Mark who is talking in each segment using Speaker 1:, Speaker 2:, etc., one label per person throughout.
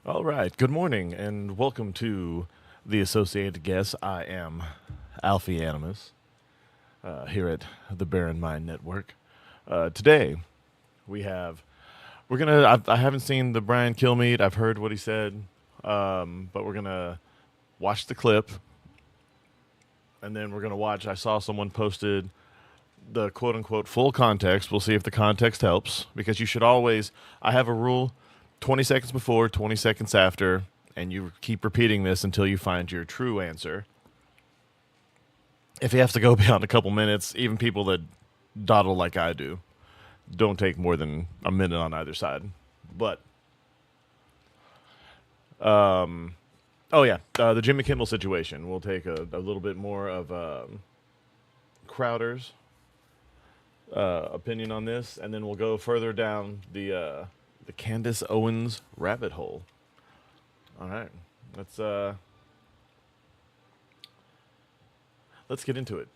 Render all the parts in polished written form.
Speaker 1: All right. Good morning and welcome to the Associated Guests. I am Alfie Animus here at the Baron Mind Network. Today I haven't seen the Brian Kilmeade. I've heard what he said, but we're gonna watch the clip, and then we're gonna watch. I saw someone posted the quote unquote full context. We'll see if the context helps because you should always. I have a rule: 20 seconds before, 20 seconds after, and you keep repeating this until you find your true answer. If you have to go beyond a couple minutes, even people that dawdle like I do, don't take more than a minute on either side. But, the Jimmy Kimmel situation. We'll take a little bit more of Crowder's opinion on this, and then we'll go further down the Candace Owens rabbit hole. All right, let's get into it.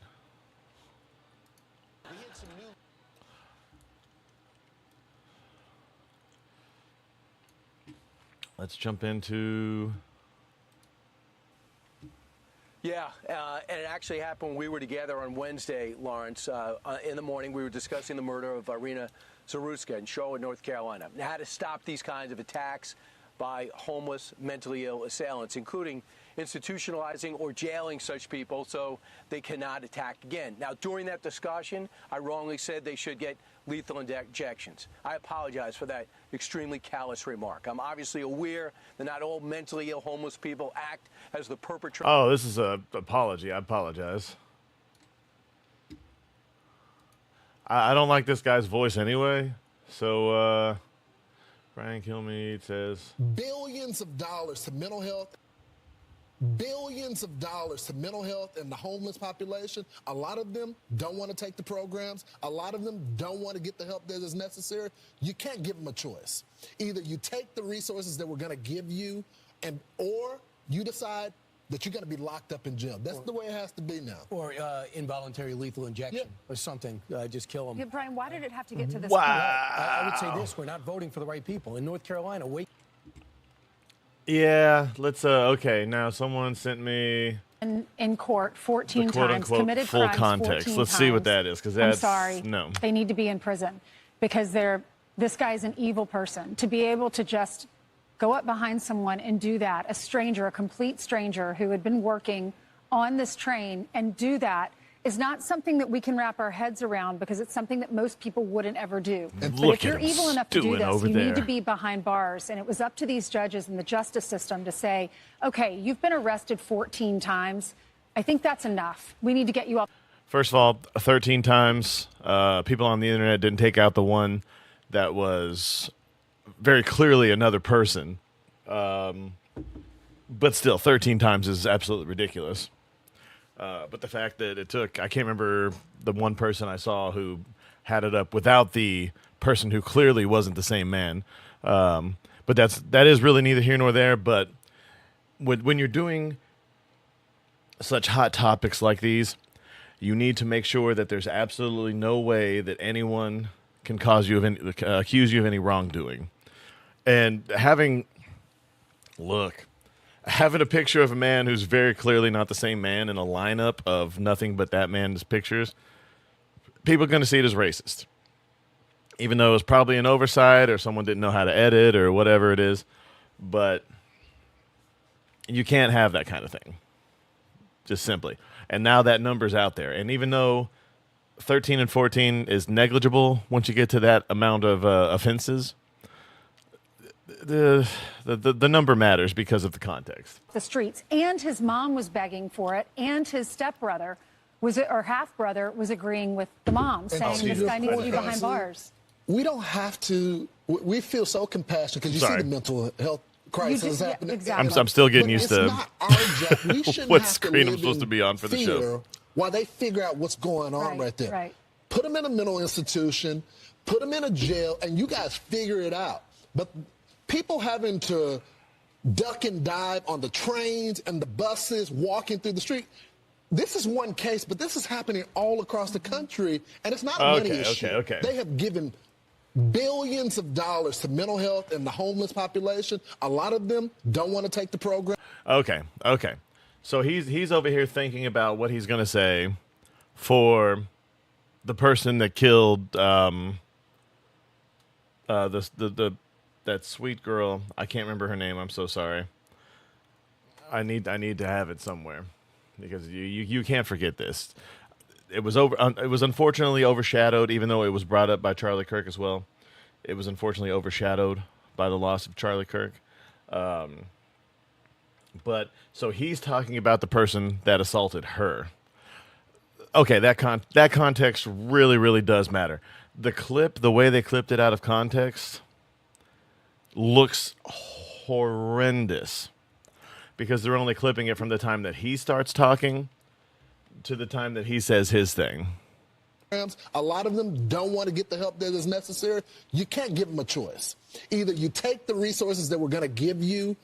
Speaker 1: Let's jump into.
Speaker 2: Yeah, and it actually happened when we were together on Wednesday, Lawrence. In the morning, we were discussing the murder of Irina Zaruska in Charlotte, North Carolina, and how to stop these kinds of attacks by homeless, mentally ill assailants, including institutionalizing or jailing such people so they cannot attack again. Now, during that discussion, I wrongly said they should get lethal injections. I apologize for that extremely callous remark. I'm obviously aware that not all mentally ill homeless people act as the perpetrator.
Speaker 1: Oh, this is an apology. I apologize. I don't like this guy's voice anyway, so Brian Kilmeade says
Speaker 3: billions of dollars to mental health. Billions of dollars to mental health and the homeless population. A lot of them don't want to take the programs. A lot of them don't want to get the help that is necessary. You can't give them a choice. Either you take the resources that we're going to give you, or you decide that you're going to be locked up in jail. That's the way it has to be now.
Speaker 2: Or involuntary lethal injection or something. Just kill them.
Speaker 4: Yeah, Brian, why did it have to get to this
Speaker 1: wow.
Speaker 4: point?
Speaker 2: I would say this: we're not voting for the right people. In North Carolina,
Speaker 1: Yeah, let's okay, now someone sent me
Speaker 4: in court 14
Speaker 1: the quote
Speaker 4: times,
Speaker 1: unquote
Speaker 4: committed
Speaker 1: full
Speaker 4: crimes
Speaker 1: context.
Speaker 4: 14
Speaker 1: Let's see what
Speaker 4: times.
Speaker 1: that is, because that's
Speaker 4: I'm sorry.
Speaker 1: No.
Speaker 4: They need to be in prison because this guy's an evil person. To be able to just go up behind someone and do that, a stranger, a complete stranger who had been working on this train, and do that is not something that we can wrap our heads around because it's something that most people wouldn't ever do.
Speaker 1: And
Speaker 4: but
Speaker 1: look
Speaker 4: if you're
Speaker 1: at him
Speaker 4: evil enough to do
Speaker 1: stewing
Speaker 4: this,
Speaker 1: over
Speaker 4: you
Speaker 1: there.
Speaker 4: need to be behind bars. And it was up to these judges and the justice system to say, okay, you've been arrested 14 times. I think that's enough. We need to get you up.
Speaker 1: First of all, 13 times. People on the internet didn't take out the one that was very clearly another person. But still, 13 times is absolutely ridiculous. But the fact that it took, I can't remember the one person I saw who had it up without the person who clearly wasn't the same man. But that is really neither here nor there. But when you're doing such hot topics like these, you need to make sure that there's absolutely no way that anyone can accuse you of any wrongdoing. And having a picture of a man who's very clearly not the same man in a lineup of nothing but that man's pictures, people are going to see it as racist. Even though it's probably an oversight or someone didn't know how to edit or whatever it is. But you can't have that kind of thing. Just simply. And now that number's out there. And even though 13 and 14 is negligible once you get to that amount of offenses, the number matters because of the context.
Speaker 4: The streets, and his mom was begging for it, and his stepbrother or half brother was agreeing with the mom, saying this guy needs to be behind bars.
Speaker 3: We don't have to. We feel so compassionate because you see the mental health crisis happening.
Speaker 4: Yeah, exactly.
Speaker 1: I'm still getting used to
Speaker 3: not our job. We shouldn't
Speaker 1: what
Speaker 3: have
Speaker 1: screen
Speaker 3: to
Speaker 1: I'm supposed to be on for the show.
Speaker 3: While they figure out what's going on right there.
Speaker 4: Right.
Speaker 3: Put them in a mental institution, put them in a jail, and you guys figure it out. But people having to duck and dive on the trains and the buses, walking through the street. This is one case, but this is happening all across the country, and it's not a money issue.
Speaker 1: Okay.
Speaker 3: They have given billions of dollars to mental health and the homeless population. A lot of them don't want to take the program.
Speaker 1: Okay. So he's over here thinking about what he's going to say for the person that killed that sweet girl. I can't remember her name. I'm so sorry. I need to have it somewhere because you can't forget this. It was unfortunately overshadowed, even though it was brought up by Charlie Kirk as well. It was unfortunately overshadowed by the loss of Charlie Kirk. But so he's talking about the person that assaulted her. Okay, that context really, really does matter. The clip, the way they clipped it out of context, looks horrendous because they're only clipping it from the time that he starts talking to the time that he says his thing.
Speaker 3: A lot of them don't want to get the help that is necessary. You can't give them a choice. Either you take the resources that we're going to give you,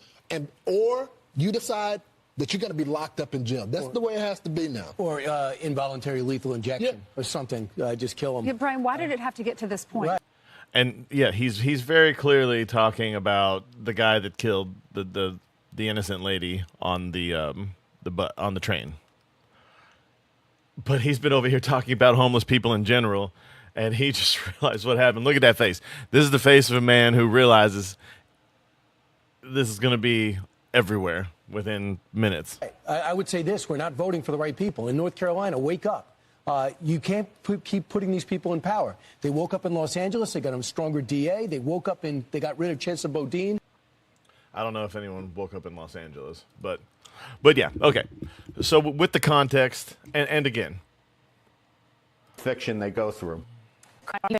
Speaker 3: or you decide that you're going to be locked up in jail. That's the way it has to be now.
Speaker 2: Or involuntary lethal injection or something. Just kill them.
Speaker 4: Yeah, Brian, why did it have to get to this point?
Speaker 2: Right.
Speaker 1: And yeah, he's very clearly talking about the guy that killed the innocent lady on the train. But he's been over here talking about homeless people in general, and he just realized what happened. Look at that face. This is the face of a man who realizes this is going to be everywhere within minutes.
Speaker 2: I would say this: we're not voting for the right people. In North Carolina, wake up. You can't keep putting these people in power. They woke up in Los Angeles. They got a stronger DA. They woke up they got rid of Chancellor Bodine.
Speaker 1: I don't know if anyone woke up in Los Angeles, but yeah, okay. So with the context, and again,
Speaker 5: fiction they go through.
Speaker 4: We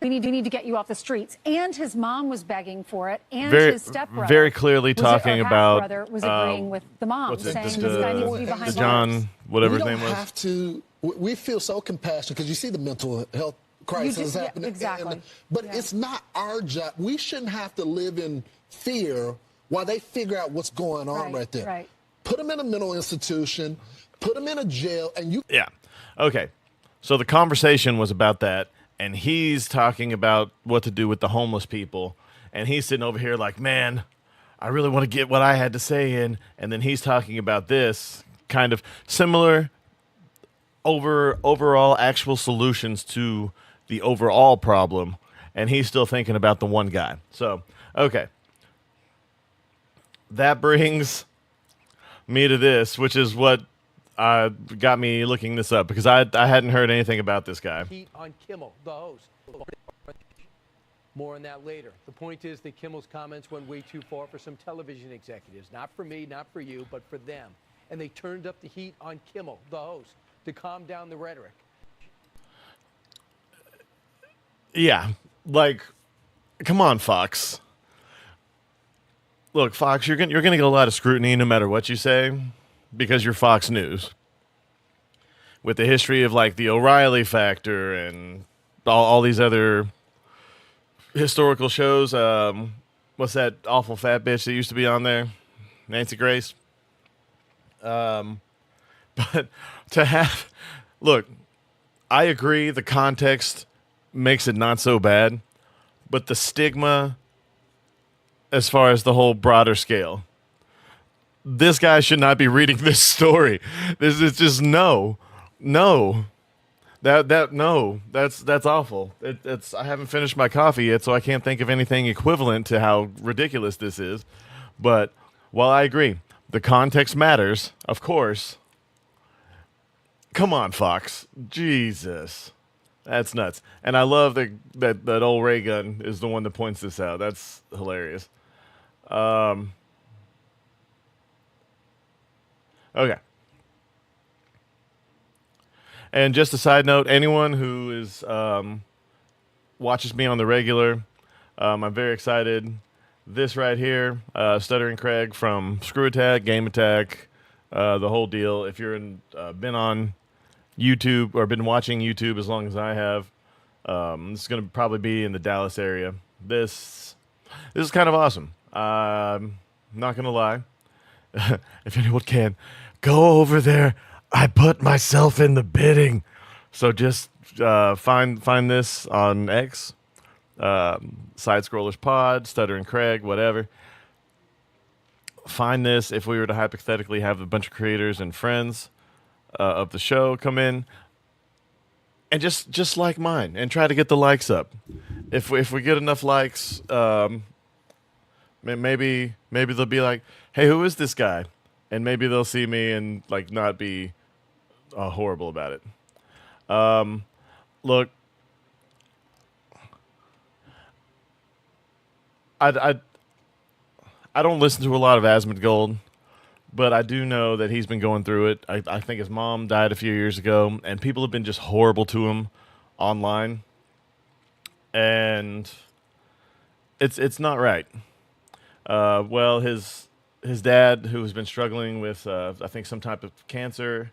Speaker 4: need to get you off the streets. And his mom was begging for it, and his stepbrother.
Speaker 1: Very clearly talking about.
Speaker 4: Brother was agreeing with the mom, saying this guy needs to be behind
Speaker 1: John,
Speaker 4: bars.
Speaker 1: whatever his
Speaker 3: we
Speaker 1: name
Speaker 3: don't
Speaker 1: was.
Speaker 3: have to. We feel so compassionate because you see the mental health crisis happening.
Speaker 4: Exactly.
Speaker 3: But it's not our job. We shouldn't have to live in fear while they figure out what's going on right there.
Speaker 4: Right.
Speaker 3: Put them in a mental institution, put them in a jail, and you.
Speaker 1: Yeah. Okay. So the conversation was about that, and he's talking about what to do with the homeless people, and he's sitting over here like, man, I really want to get what I had to say in, and then he's talking about this kind of similar overall actual solutions to the overall problem, and he's still thinking about the one guy. So, okay. That brings me to this, which is what got me looking this up, because I hadn't heard anything about this guy.
Speaker 2: Heat on Kimmel, the host. More on that later. The point is that Kimmel's comments went way too far for some television executives. Not for me, not for you, but for them. And they turned up the heat on Kimmel, the host, to calm down the rhetoric.
Speaker 1: Yeah, like, come on, Fox. Look, Fox, you're gonna get a lot of scrutiny no matter what you say, because you're Fox News. With the history of like the O'Reilly factor and all these other historical shows, what's that awful fat bitch that used to be on there? Nancy Grace. But to have, look, I agree the context makes it not so bad, but the stigma as far as the whole broader scale, this guy should not be reading this story. This is just no. That's awful. It's I haven't finished my coffee yet, so I can't think of anything equivalent to how ridiculous this is. But while I agree, the context matters, of course. Come on, Fox. Jesus. That's nuts. And I love that old ray gun is the one that points this out. That's hilarious. Okay. And just a side note, anyone who is watches me on the regular, I'm very excited. This right here, Stuttering Craig from Screw Attack, Game Attack, the whole deal. If you're been on YouTube or been watching YouTube as long as I have, this is going to probably be in the Dallas area. This is kind of awesome. I'm not going to lie. If anyone can, go over there. I put myself in the bidding. So just find this on X, Side Scrollers Pod, Stuttering Craig, whatever. Find this if we were to hypothetically have a bunch of creators and friends of the show come in, and just like mine, and try to get the likes up. If we get enough likes, maybe they'll be like, "Hey, who is this guy?" And maybe they'll see me and like not be horrible about it. Look, I don't listen to a lot of Asmongold, but I do know that he's been going through it. I think his mom died a few years ago, and people have been just horrible to him online, and it's not right. Well, his dad, who has been struggling with I think some type of cancer,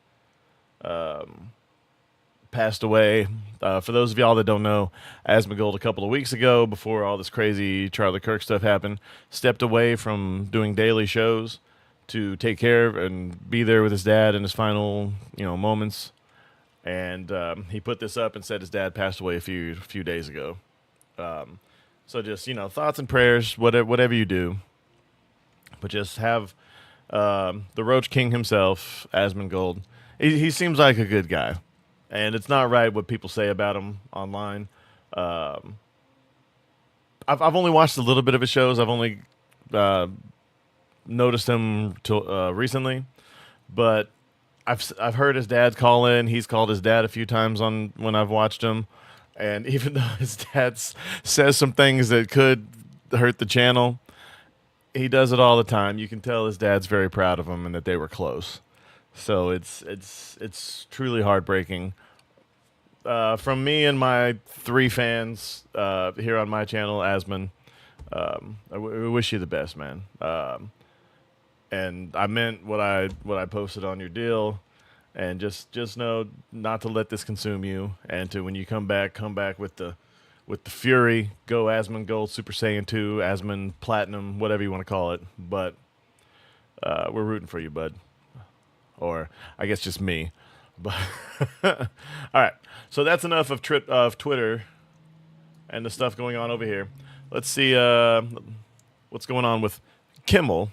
Speaker 1: passed away. For those of y'all that don't know, Asmongold a couple of weeks ago, before all this crazy Charlie Kirk stuff happened, stepped away from doing daily shows to take care of and be there with his dad in his final, moments. And he put this up and said his dad passed away a few days ago. So just thoughts and prayers, whatever you do, but just have the Roach King himself, Asmongold. He seems like a good guy. And it's not right what people say about him online. I've only watched a little bit of his shows. I've only noticed him recently, but I've heard his dad call in. He's called his dad a few times when I've watched him, and even though his dad says some things that could hurt the channel, he does it all the time. You can tell his dad's very proud of him and that they were close. So it's truly heartbreaking. From me and my 3 fans here on my channel, Asmon, we wish you the best, man. And I meant what I posted on your deal, and just know not to let this consume you, and to when you come back with the fury. Go Asmongold Super Saiyan 2, Asmon Platinum, whatever you want to call it. But we're rooting for you, bud. Or I guess just me. But all right, so that's enough of Twitter and the stuff going on over here. Let's see what's going on with Kimmel.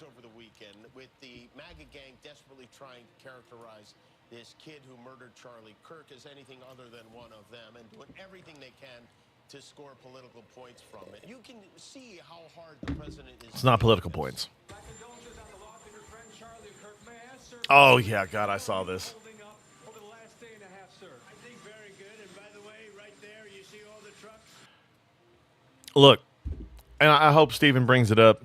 Speaker 6: Over the weekend, with the MAGA gang desperately trying to characterize this kid who murdered Charlie Kirk as anything other than one of them, and doing everything they can to score political points from it. You can see how hard the president is.
Speaker 1: It's not political points. Oh, yeah, God, I saw this. Look, and I hope Steven brings it up,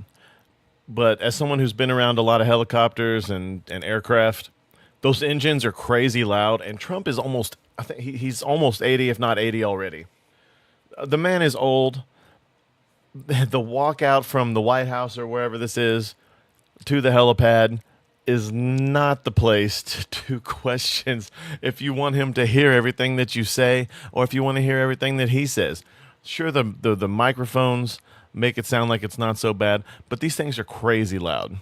Speaker 1: but as someone who's been around a lot of helicopters and aircraft, those engines are crazy loud, and Trump is I think he's almost 80, if not 80 already. The man is old. The walk out from the White House or wherever this is to the helipad is not the place to do questions if you want him to hear everything that you say, or if you want to hear everything that he says. Sure, the microphones make it sound like it's not so bad, but these things are crazy loud,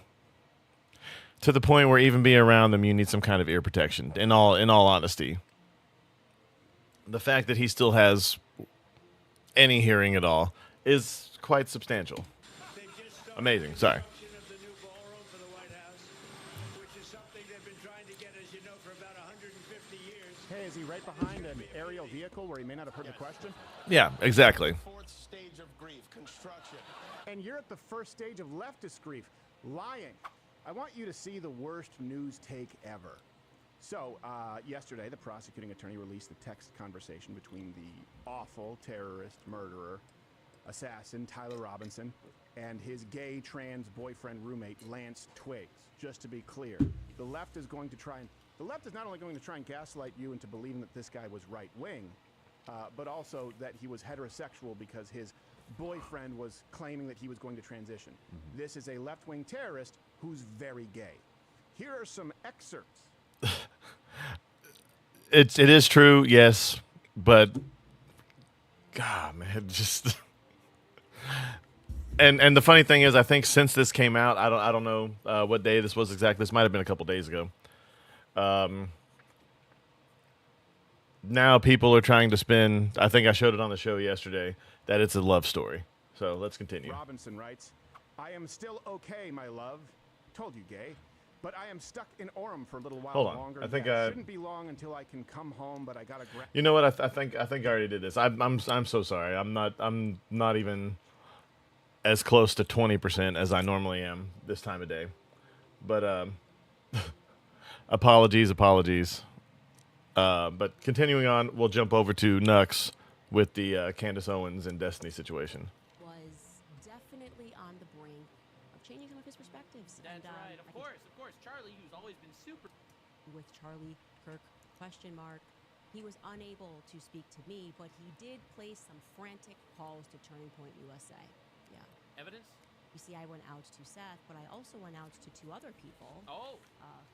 Speaker 1: to the point where even being around them, you need some kind of ear protection. In all honesty, the fact that he still has any hearing at all is quite substantial. Amazing. Sorry.
Speaker 7: Hey, is he right behind an aerial vehicle where he may not have heard the question?
Speaker 1: Yeah, exactly.
Speaker 6: Fourth stage of grief, construction.
Speaker 7: And you're at the first stage of leftist grief, lying. I want you to see the worst news take ever. So, yesterday, the prosecuting attorney released the text conversation between the awful terrorist, murderer, assassin, Tyler Robinson, and his gay trans boyfriend roommate, Lance Twiggs. Just to be clear, the left is not only going to try and gaslight you into believing that this guy was right-wing, but also that he was heterosexual because his boyfriend was claiming that he was going to transition. Mm-hmm. This is a left-wing terrorist who's very gay. Here are some excerpts.
Speaker 1: It is true, yes, but God, man, just and the funny thing is, I think since this came out, I don't know what day this was exactly. This might have been a couple days ago. now people are trying to spin. I think I showed it on the show yesterday that it's a love story. So let's continue.
Speaker 7: Robinson writes, I am still okay, my love. Told you, gay. But I am stuck in Orem for a little while
Speaker 1: Hold on.
Speaker 7: longer.
Speaker 1: I think
Speaker 7: Yeah, it shouldn't be long until I can come home, but I gotta grab.
Speaker 1: You know what? I think I already did this. I'm so sorry. I'm not even as close to 20% as I normally am this time of day. But apologies. But continuing on, we'll jump over to Nux with the Candace Owens and Destiny situation.
Speaker 8: Was definitely on the brink of changing some of his perspectives.
Speaker 9: That's right. Of course. Charlie, who's always been super.
Speaker 8: With Charlie Kirk, question mark. He was unable to speak to me, but he did place some frantic calls to Turning Point USA. Yeah.
Speaker 9: Evidence?
Speaker 8: You see, I went out to Seth, but I also went out to 2 other people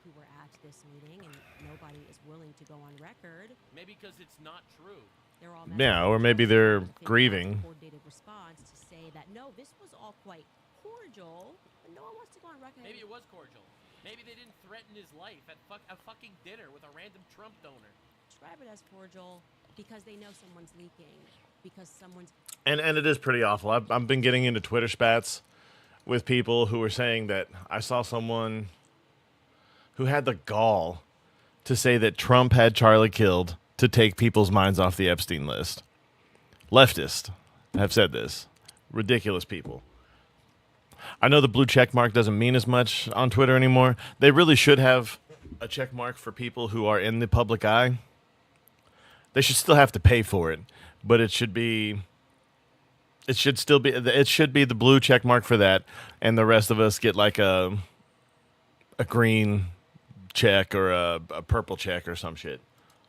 Speaker 8: who were at this meeting, and nobody is willing to go on record.
Speaker 9: Maybe because it's not true.
Speaker 8: They're all
Speaker 1: Yeah, or maybe they're grieving.
Speaker 8: Coordinated response to say that no, this was all quite cordial, but no one wants to go on record.
Speaker 9: Maybe it was cordial. Maybe they didn't threaten his life at a fucking dinner with a random Trump donor.
Speaker 8: Describe it as cordial because they know someone's leaking, because someone's.
Speaker 1: And it is pretty awful. I've been getting into Twitter spats with people who were saying that I saw someone who had the gall to say that Trump had Charlie killed to take people's minds off the Epstein list. Leftists have said this. Ridiculous people. I know the blue check mark doesn't mean as much on Twitter anymore. They really should have a check mark for people who are in the public eye. They should still have to pay for it, but it should be the blue check mark for that, and the rest of us get like a green check or a purple check or some shit.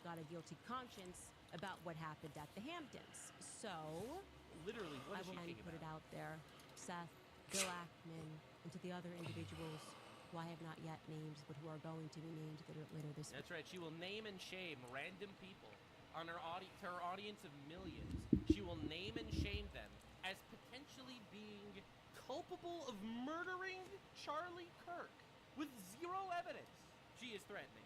Speaker 8: Got a guilty conscience about what happened at the Hamptons. So,
Speaker 9: Literally, what
Speaker 8: I
Speaker 9: is
Speaker 8: will
Speaker 9: she thinking
Speaker 8: put it
Speaker 9: about?
Speaker 8: out there. Seth, Bill Ackman, and to the other individuals who I have not yet named, but who are going to be named later this week.
Speaker 9: That's right. She will name and shame random people on her audience of millions. She will name and shame them as potentially being culpable of murdering Charlie Kirk with zero evidence. She is threatening.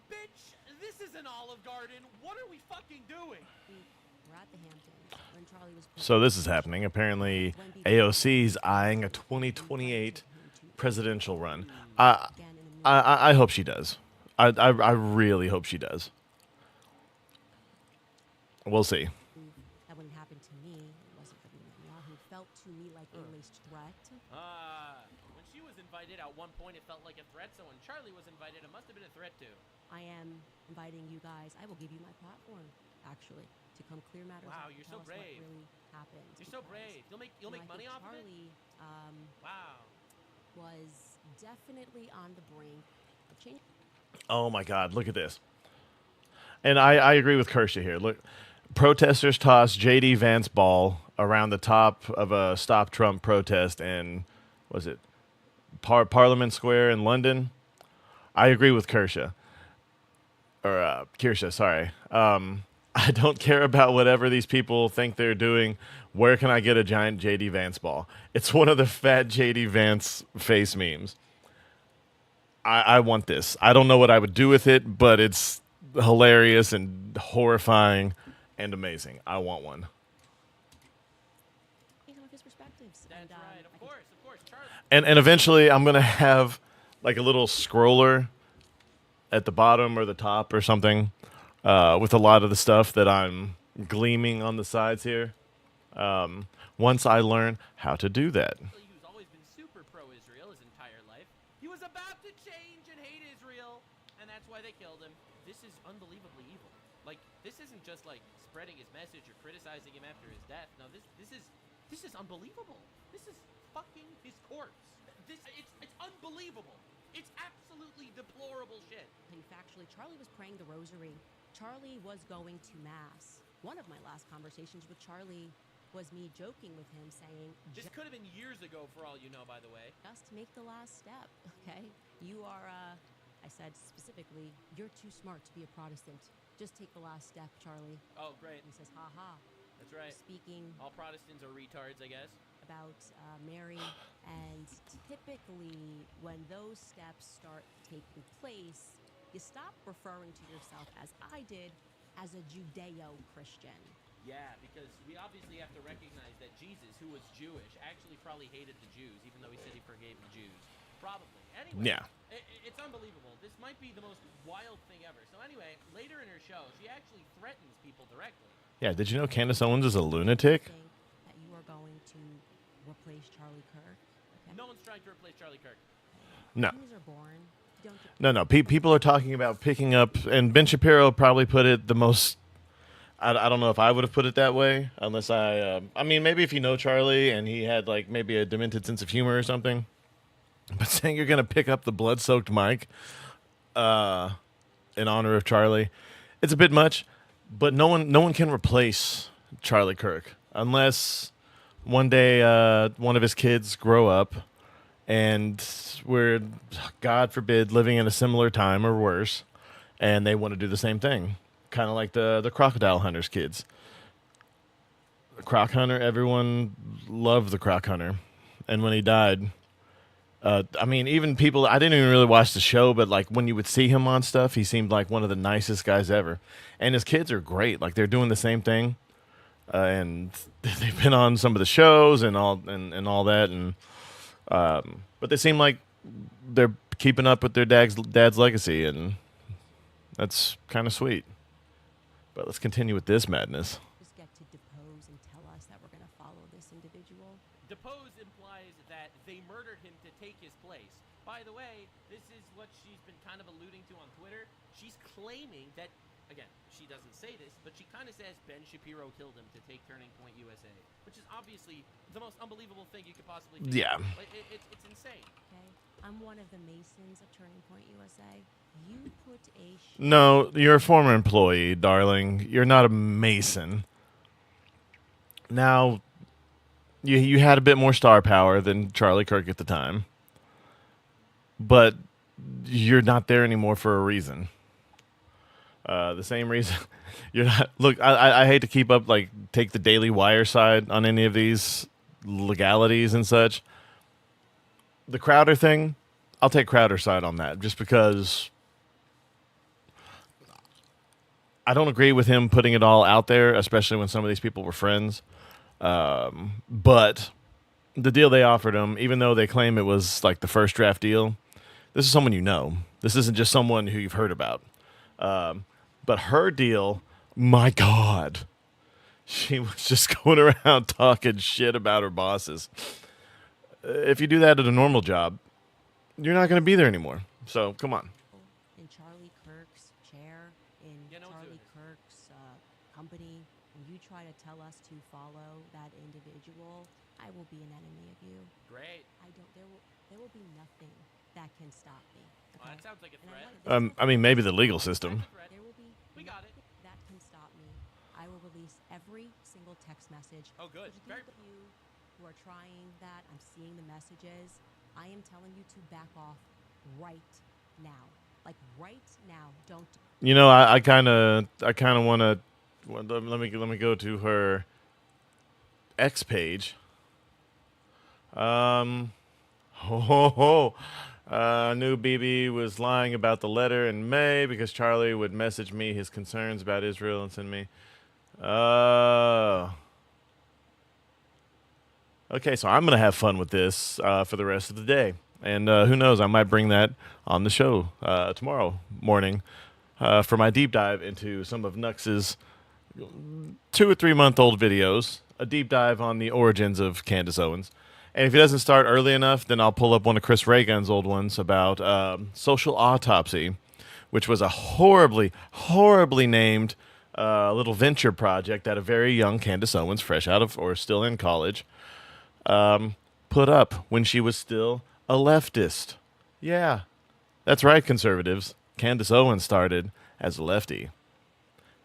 Speaker 9: Bitch, this is an Olive Garden. What are we fucking doing?
Speaker 8: We're at the Hamptons when Charlie was.
Speaker 1: So this is happening. Apparently, AOC's eyeing a 2028 presidential run. I hope she does. I really hope she does. We'll see.
Speaker 8: That wouldn't happen to me. It wasn't for Netanyahu. Felt to me like a laced threat.
Speaker 9: When she was invited at one point, it felt like a threat. So when Charlie was invited, it must have been a threat too.
Speaker 8: I am inviting you guys. I will give you my platform, actually, to come clear matters.
Speaker 9: Wow,
Speaker 8: up,
Speaker 9: you're
Speaker 8: tell
Speaker 9: so
Speaker 8: us what
Speaker 9: brave.
Speaker 8: really happened.
Speaker 9: You're so brave. You'll make money off of it.
Speaker 8: Charlie,
Speaker 9: Wow.
Speaker 8: was definitely on the brink of change.
Speaker 1: Oh my God! Look at this. And I agree with Kershaw here. Look, protesters tossed J.D. Vance ball around the top of a Stop Trump protest in, was it Parliament Square in London? I agree with Kershaw. Or Kirsha, sorry. I don't care about whatever these people think they're doing. Where can I get a giant J.D. Vance ball? It's one of the fat J.D. Vance face memes. I want this. I don't know what I would do with it, but it's hilarious and horrifying and amazing. I want one.
Speaker 8: Some of his perspectives.
Speaker 9: That's right. Of course, Charlie.
Speaker 1: And eventually I'm going to have like a little scroller at the bottom or the top or something with a lot of the stuff that I'm gleaming on the sides here. Once I learn how to do that.
Speaker 9: Who's always been super pro-Israel his entire life. He was about to change and hate Israel, and that's why they killed him. This is unbelievably evil. Like, this isn't just like spreading his message or criticizing him after his death. No, this is unbelievable. This is fucking his corpse. It's unbelievable. It's absolutely deplorable shit.
Speaker 8: Factually, Charlie was praying the rosary. Charlie was going to mass. One of my last conversations with Charlie was me joking with him saying,
Speaker 9: This could have been years ago for all you know, by the way.
Speaker 8: just make the last step, okay? You are, I said specifically, you're too smart to be a Protestant. Just take the last step, Charlie.
Speaker 9: Oh, great.
Speaker 8: And he says, ha ha.
Speaker 9: That's right.
Speaker 8: Speaking
Speaker 9: All Protestants are retards, I guess.
Speaker 8: about Mary, and typically when those steps start taking place, you stop referring to yourself as I did as a Judeo-Christian.
Speaker 9: Yeah, because we obviously have to recognize that Jesus, who was Jewish, actually probably hated the Jews, even though he said he forgave the Jews. Probably. Anyway,
Speaker 1: Yeah.
Speaker 9: It's unbelievable. This might be the most wild thing ever. So anyway, later in her show, she actually threatens people directly.
Speaker 1: Yeah, did you know Candace Owens is a lunatic?
Speaker 8: Think that you are going to replace Charlie Kirk? Okay.
Speaker 9: No one's trying to replace Charlie Kirk.
Speaker 1: No.
Speaker 8: News are born. You don't get
Speaker 1: No. People are talking about picking up, and Ben Shapiro probably put it the most. I don't know if I would have put it that way, unless I mean, maybe if you know Charlie and he had like maybe a demented sense of humor or something. But saying you're gonna pick up the blood-soaked mic, in honor of Charlie, it's a bit much. But no one can replace Charlie Kirk unless one day one of his kids grow up and we're, God forbid, living in a similar time or worse, and they want to do the same thing. Kind of like the Crocodile Hunter's kids. The Croc Hunter, everyone loved the Croc Hunter. And when he died, I mean, even people, I didn't even really watch the show, but like when you would see him on stuff, he seemed like one of the nicest guys ever. And his kids are great. Like they're doing the same thing. And they've been on some of the shows and all that. And but they seem like they're keeping up with their dad's legacy, and that's kind of sweet. But let's continue with this madness.
Speaker 8: just get to depose and tell us that we're going to follow this individual.
Speaker 9: Depose implies that they murdered him to take his place. By the way, this is what she's been kind of alluding to on Twitter. She's claiming that, again, she doesn't say this, but she kind of says Ben Shapiro killed him to take Turning Point USA, which is obviously the most unbelievable thing you could possibly think.
Speaker 1: Yeah.
Speaker 9: Like, it's insane.
Speaker 8: Okay, I'm one of the Masons of Turning Point USA. You put a
Speaker 1: No, you're a former employee, darling. You're not a Mason. Now, you had a bit more star power than Charlie Kirk at the time, but you're not there anymore for a reason. The same reason you're not. Look, I hate to keep up, like, take the Daily Wire side on any of these legalities and such. The Crowder thing, I'll take Crowder's side on that, just because I don't agree with him putting it all out there, especially when some of these people were friends. But the deal they offered him, even though they claim it was like the first draft deal, this is someone you know. This isn't just someone who you've heard about. But her deal, my God, she was just going around talking shit about her bosses. If you do that at a normal job, you're not going to be there anymore. So come on.
Speaker 8: in Charlie Kirk's chair, in
Speaker 9: Yeah, no one's
Speaker 8: Charlie
Speaker 9: doing
Speaker 8: Kirk's company, and you try to tell us to follow that individual, I will be an enemy of you.
Speaker 9: Great.
Speaker 8: There will be nothing that can stop me.
Speaker 9: Well, that sounds like a
Speaker 8: And
Speaker 9: threat.
Speaker 1: I mean, maybe the legal system.
Speaker 9: Threat.
Speaker 8: there will be
Speaker 9: We got it.
Speaker 8: nothing that can stop me. I will release every single text message.
Speaker 9: Oh, good.
Speaker 8: For
Speaker 9: Very
Speaker 8: those of you who are trying that, I'm seeing the messages. I am telling you to back off right now. Like right now. Don't.
Speaker 1: You know, I kind of want to. Let me go to her X page. I knew BB was lying about the letter in May because Charlie would message me his concerns about Israel and send me. Okay, so I'm gonna have fun with this for the rest of the day, and who knows, I might bring that on the show tomorrow morning for my deep dive into some of Nux's 2 or 3 month old videos, a deep dive on the origins of Candace Owens. And if he doesn't start early enough, then I'll pull up one of Chris Reagan's old ones about social autopsy, which was a horribly, horribly named little venture project that a very young Candace Owens, fresh out of or still in college, put up when she was still a leftist. Yeah, that's right, conservatives. Candace Owens started as a lefty.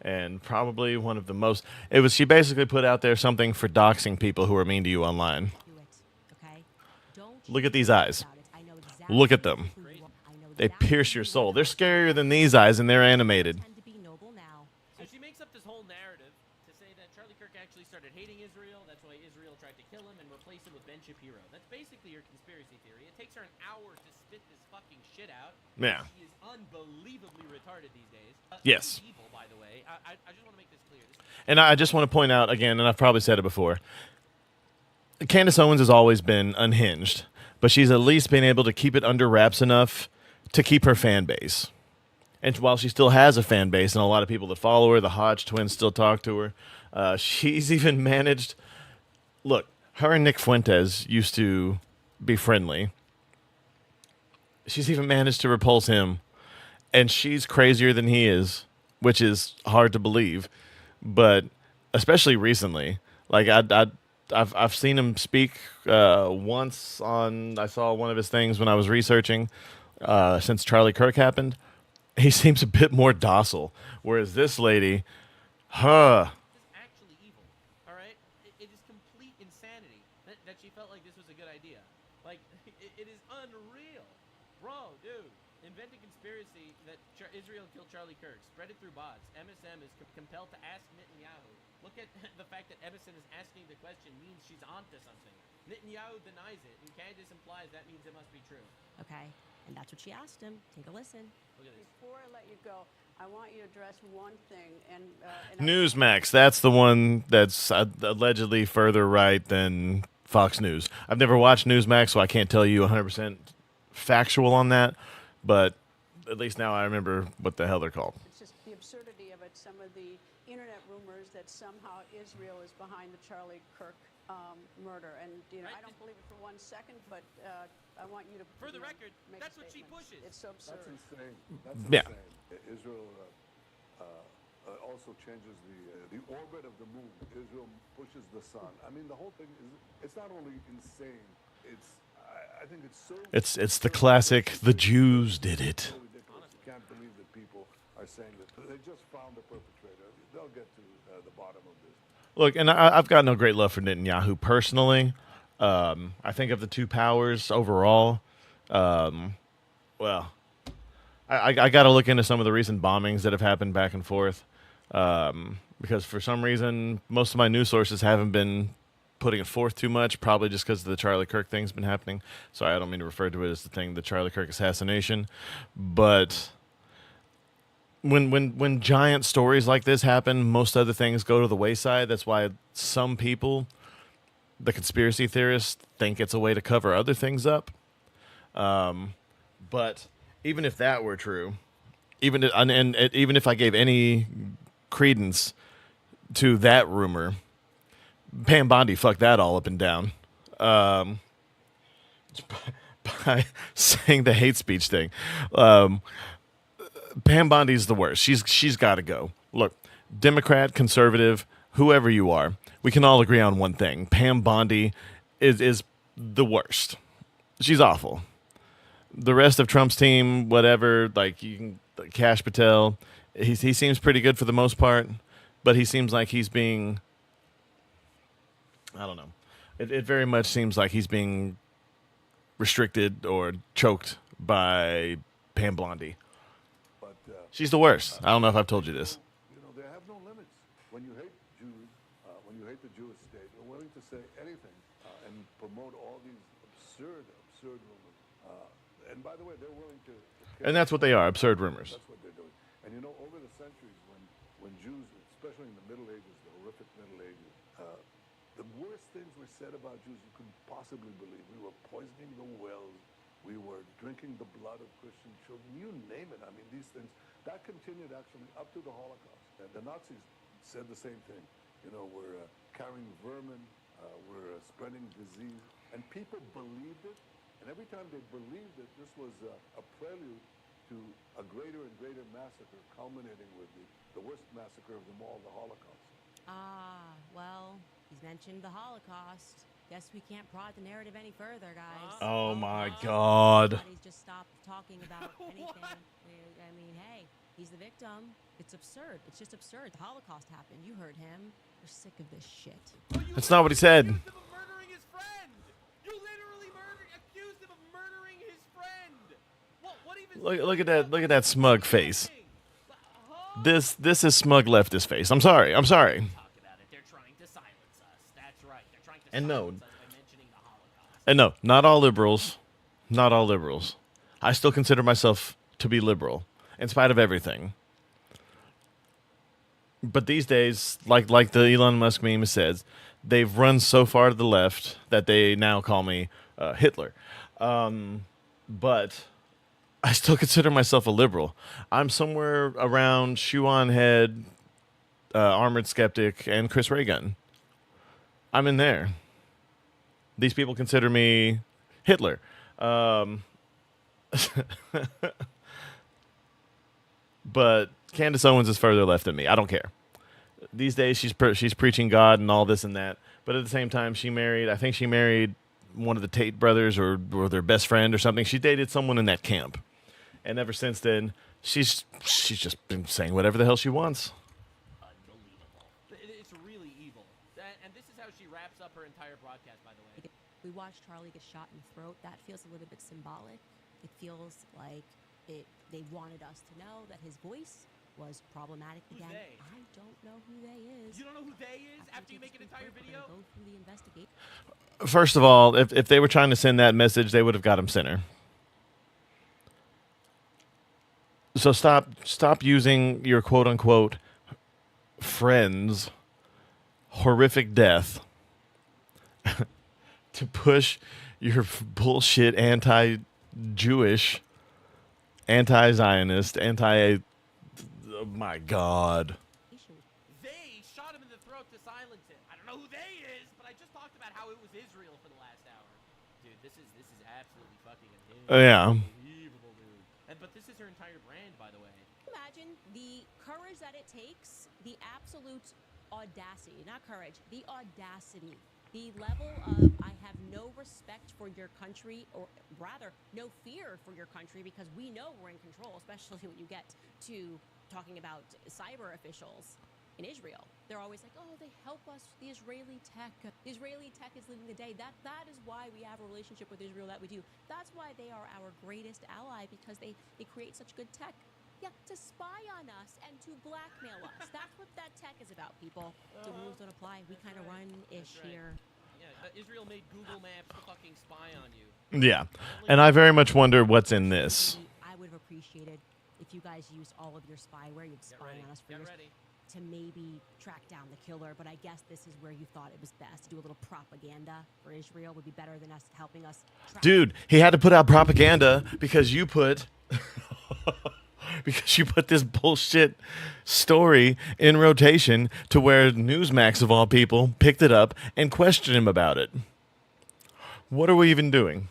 Speaker 1: And probably one of the most, she basically put out there something for doxing people who are mean to you online.
Speaker 8: Do it, okay? Don't
Speaker 1: Look at these eyes.
Speaker 8: about it. I know exactly
Speaker 1: Look at them.
Speaker 8: who you are. I know
Speaker 1: They
Speaker 8: exactly
Speaker 1: pierce
Speaker 8: who
Speaker 1: your
Speaker 8: you
Speaker 1: soul.
Speaker 8: are.
Speaker 1: They're scarier than these eyes, and they're animated.
Speaker 8: Tend to be noble now.
Speaker 9: So she makes up this whole narrative to say that Charlie Kirk actually started hating Israel. That's why Israel tried to kill him and replace him with Ben Shapiro. That's basically your conspiracy theory. It takes her an hour to spit this fucking shit out.
Speaker 1: Yeah.
Speaker 9: She is unbelievably retarded these days.
Speaker 1: Yes.
Speaker 9: She's evil, by the way. I just want to make this clear.
Speaker 1: And I just want to point out again, and I've probably said it before, Candace Owens has always been unhinged, but she's at least been able to keep it under wraps enough to keep her fan base. And while she still has a fan base and a lot of people that follow her, the Hodge twins still talk to her, she's even managed... Look, her and Nick Fuentes used to be friendly. She's even managed to repulse him. And she's crazier than he is, which is hard to believe. But especially recently, like I've seen him speak once on... I saw one of his things when I was researching since Charlie Kirk happened. He seems a bit more docile, whereas this lady,
Speaker 9: This is actually evil, all right? It is complete insanity that she felt like this was a good idea. Like, it is unreal. Bro, dude, invent a conspiracy that Israel killed Charlie Kirk, spread it through bots. MSM is compelled to ask Netanyahu. Look at the fact that MSM is asking the question means she's onto something. Netanyahu denies it, and Candace implies that means it must be true.
Speaker 8: Okay, and that's what she asked him. Take a listen.
Speaker 9: Look at this.
Speaker 10: Before I let you go, I want you to address one thing. And
Speaker 1: Newsmax, that's the one that's allegedly further right than Fox News. I've never watched Newsmax, so I can't tell you 100% factual on that, but at least now I remember what the hell they're called.
Speaker 10: It's just the absurdity of it, some of the internet rumors that somehow Israel is behind the Charlie Kirk murder. And, I don't believe it for 1 second, but I want you to...
Speaker 9: For the record,
Speaker 10: make
Speaker 9: that's
Speaker 10: a
Speaker 9: what she
Speaker 10: statement.
Speaker 9: pushes.
Speaker 10: It's so absurd.
Speaker 11: That's insane. That's
Speaker 1: Yeah.
Speaker 11: insane. Israel also changes the orbit of the moon. Israel pushes the sun. I mean, the whole thing it's not only insane, I think it's so...
Speaker 1: It's the classic, the Jews did it.
Speaker 11: so ridiculous. You can't believe that people are saying that. They just found the perpetrator. They'll get to the bottom of this.
Speaker 1: Look, and I've got no great love for Netanyahu personally. I think of the two powers overall. Well, I got to look into some of the recent bombings that have happened back and forth, because for some reason most of my news sources haven't been putting it forth too much, probably just because the Charlie Kirk thing's been happening. Sorry, I don't mean to refer to it as the Charlie Kirk assassination, but when giant stories like this happen, most other things go to the wayside. That's why some people, the conspiracy theorists, think it's a way to cover other things up. But even if that were true, even if I gave any credence to that rumor, Pam Bondi fucked that all up and down by saying the hate speech thing. Pam Bondi's the worst. She's got to go. Look, Democrat, conservative, whoever you are, we can all agree on one thing. Pam Bondi is the worst. She's awful. The rest of Trump's team, whatever, like you can, Kash Patel, he seems pretty good for the most part, but he seems like he's being, I don't know. It very much seems like he's being restricted or choked by Pam Bondi.
Speaker 11: But
Speaker 1: She's the worst. I don't know if I've told you this.
Speaker 11: They have no limits. When you hate Jews, when you hate the Jewish state, you're willing to say anything and promote all these absurd rumors. And by the way, they're willing to
Speaker 1: And that's what they are, absurd rumors.
Speaker 11: That's what they're doing. And over the centuries, when Jews, especially in the Middle Ages, the horrific Middle Ages, the worst things were said about Jews you couldn't possibly believe. We were poisoning the wells. We were drinking the blood of Christian children. You name it. I mean, these things. That continued actually up to the Holocaust. And the Nazis said the same thing. We're carrying vermin. We're spreading disease. And people believed it. And every time they believed it, this was a prelude to a greater and greater massacre, culminating with the worst massacre of them all, the Holocaust.
Speaker 8: Well, he's mentioned the Holocaust. Guess we can't prod the narrative any further, guys.
Speaker 1: Oh my God.
Speaker 8: Everybody's just stopped talking about anything. I mean, hey, he's the victim. It's absurd. It's just absurd. The Holocaust happened. You heard him. We're sick of this shit.
Speaker 1: That's not what he said.
Speaker 9: Accused him of murdering his friend. You literally accused him of murdering his friend. What even?
Speaker 1: Look at that. Look at that smug face. This is smug leftist face. I'm sorry.
Speaker 9: Talk about it. They're trying to silence us. That's right. They're trying to
Speaker 1: And no, not all liberals. Not all liberals. I still consider myself to be liberal, in spite of everything. But these days, like the Elon Musk meme says, they've run so far to the left that they now call me Hitler. But I still consider myself a liberal. I'm somewhere around Shoe on Head, Armored Skeptic, and Chris Ray Gun. I'm in there. These people consider me Hitler. But Candace Owens is further left than me. I don't care. These days, she's preaching God and all this and that. But at the same time, I think she married one of the Tate brothers or their best friend or something. She dated someone in that camp. And ever since then, she's just been saying whatever the hell she wants.
Speaker 9: Unbelievable. It's really evil. And this is how she wraps up her entire broadcast, by the way.
Speaker 8: We watched Charlie get shot in the throat. That feels a little bit symbolic. It feels like they wanted us to know that his voice was problematic again.
Speaker 9: They?
Speaker 8: I don't know who they is.
Speaker 9: You don't know who they is after you make an entire video?
Speaker 8: Go through the investigation.
Speaker 1: First of all, if they were trying to send that message, they would have got him sooner. So stop using your quote unquote friends' horrific death to push your bullshit anti-Jewish, anti-Zionist, oh my God.
Speaker 9: They shot him in the throat to silence him. I don't know who they is, but I just talked about how it was Israel for the last hour. Dude, this is absolutely fucking unhinged.
Speaker 1: Yeah.
Speaker 9: Unbelievable, dude. But this is her entire brand, by the way.
Speaker 8: Imagine the courage that it takes, the absolute audacity, not courage, the audacity, the level of I have no respect for your country, or rather, no fear for your country, because we know we're in control, especially when you get to talking about cyber officials in Israel. They're always like, oh, they help us, the Israeli tech. The Israeli tech is leading the day. That is why we have a relationship with Israel that we do. That's why they are our greatest ally, because they create such good tech. Yeah, to spy on us and to blackmail us. That's what that tech is about, people. The rules don't apply. We kind of run-ish here.
Speaker 9: Yeah, Israel made Google Maps to fucking spy on you.
Speaker 1: Yeah. And I very much wonder what's in this.
Speaker 8: I would have appreciated if you guys used all of your spyware, you'd spy on us for years, to maybe track down the killer. But I guess this is where you thought it was best to do a little propaganda for Israel would be better than us helping us.
Speaker 1: Dude, he had to put out propaganda because you put this bullshit story in rotation to where Newsmax, of all people, picked it up and questioned him about it. What are we even doing?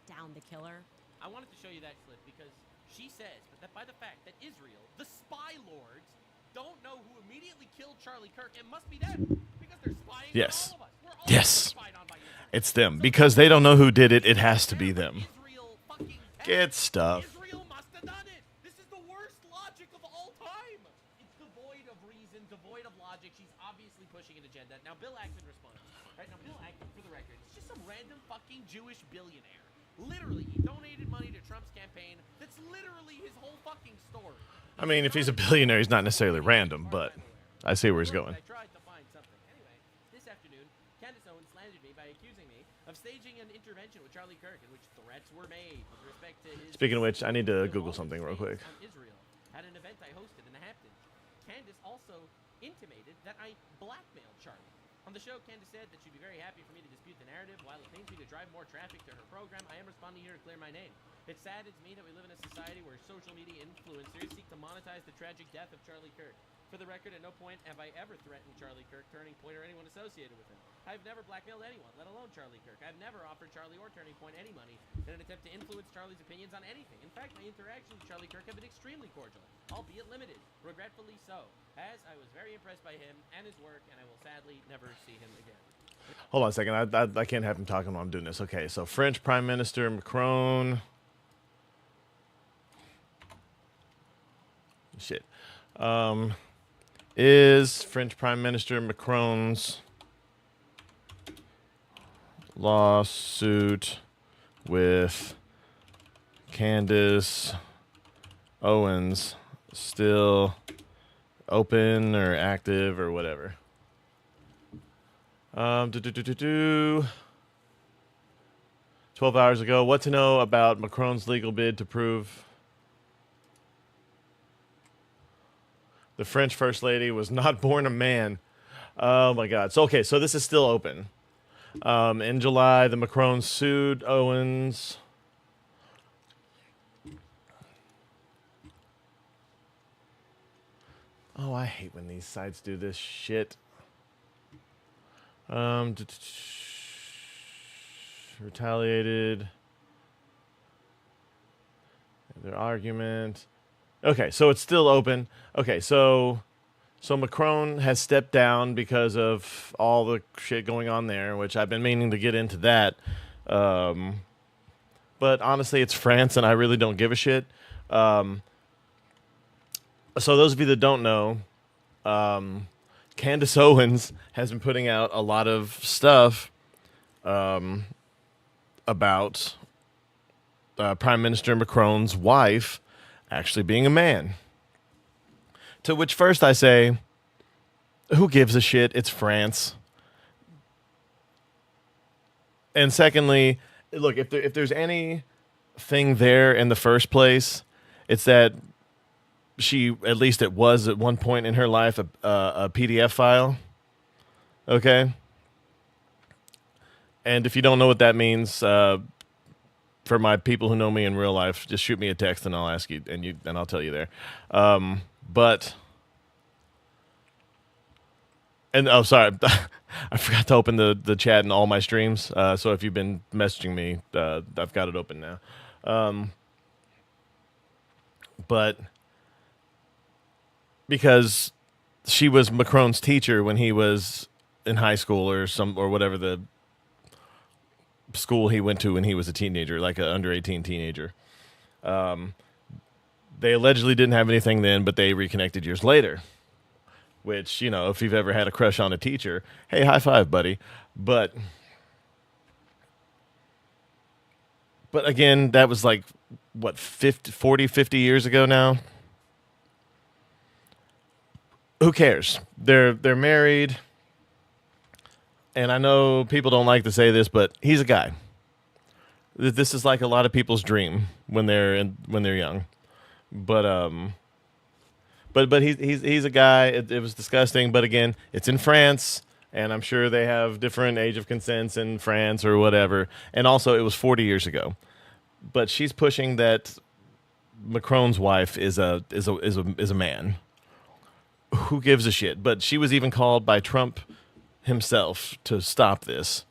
Speaker 8: Down the killer.
Speaker 9: I wanted to show you that clip because she says that by the fact that Israel, the spy lords, don't know who immediately killed Charlie Kirk, it must be them because they're spying on all of us. We're all
Speaker 1: Yes.
Speaker 9: spied on by Israel.
Speaker 1: It's them. Because they don't know who did it, it has to be them. Get stuff.
Speaker 9: Israel must have done it. This is the worst logic of all time. It's devoid of reason, devoid of logic. She's obviously pushing an agenda. Now, Bill Ackman responds. Right now, Bill Ackman, for the record, is just some random fucking Jewish billionaire. Literally, he donated money to Trump's campaign. That's literally his whole fucking story.
Speaker 1: I mean, if he's a billionaire, he's not necessarily random, but I see where he's going.
Speaker 9: I tried to find something. Anyway, this afternoon, Candace Owen slandered me by accusing me of staging an intervention with Charlie Kirk in which threats were made with respect to his...
Speaker 1: Speaking of which, I need to Google something real quick.
Speaker 9: ...on Israel at an event I hosted in the Hamptons. Candace also intimated that I blackmailed Charlie. On the show, Candace said that she'd be very happy for me to dispute the narrative. While it pains me to drive more traffic to her program, I am responding here to clear my name. It saddens me that we live in a society where social media influencers seek to monetize the tragic death of Charlie Kirk. For the record, at no point have I ever threatened Charlie Kirk, Turning Point, or anyone associated with him. I've never blackmailed anyone, let alone Charlie Kirk. I've never offered Charlie or Turning Point any money in an attempt to influence Charlie's opinions on anything. In fact, my interactions with Charlie Kirk have been extremely cordial, albeit limited, regretfully so, as I was very impressed by him and his work, and I will sadly never see him again.
Speaker 1: Hold on a second. I can't have him talking while I'm doing this. Okay, so French Prime Minister Macron. Shit. Is French Prime Minister Macron's lawsuit with Candace Owens still open or active or whatever? 12 hours ago. What to know about Macron's legal bid to prove the French First Lady was not born a man. Oh, my God. So, okay, so this is still open. In July, the Macrons sued Owens. Oh, I hate when these sites do this shit. Retaliated. Their argument. Okay, so it's still open. Okay, so Macron has stepped down because of all the shit going on there, which I've been meaning to get into that. But honestly, it's France, and I really don't give a shit. So those of you that don't know, Candace Owens has been putting out a lot of stuff about Prime Minister Macron's wife actually being a man. To which first I say, who gives a shit? It's France. And secondly, look, if there's anything there in the first place, it's that she, at least it was at one point in her life, a PDF file. Okay? And if you don't know what that means, for my people who know me in real life, just shoot me a text and I'll ask you, and I'll tell you there. But sorry, I forgot to open the chat in all my streams. So if you've been messaging me, I've got it open now. But because she was Macron's teacher when he was in high school or whatever the school he went to when he was a teenager, like an under 18 teenager. They allegedly didn't have anything then, but they reconnected years later. Which, you know, if you've ever had a crush on a teacher, hey, high five, buddy. But again, that was like, what, 40, 50 years ago now? Who cares? They're married. And I know people don't like to say this, but he's a guy. This is like a lot of people's dream when they're young. But he's a guy. It was disgusting. But again, it's in France, and I'm sure they have different age of consents in France or whatever. And also, it was 40 years ago. But she's pushing that Macron's wife is a man. Who gives a shit? But she was even called by Trump himself to stop this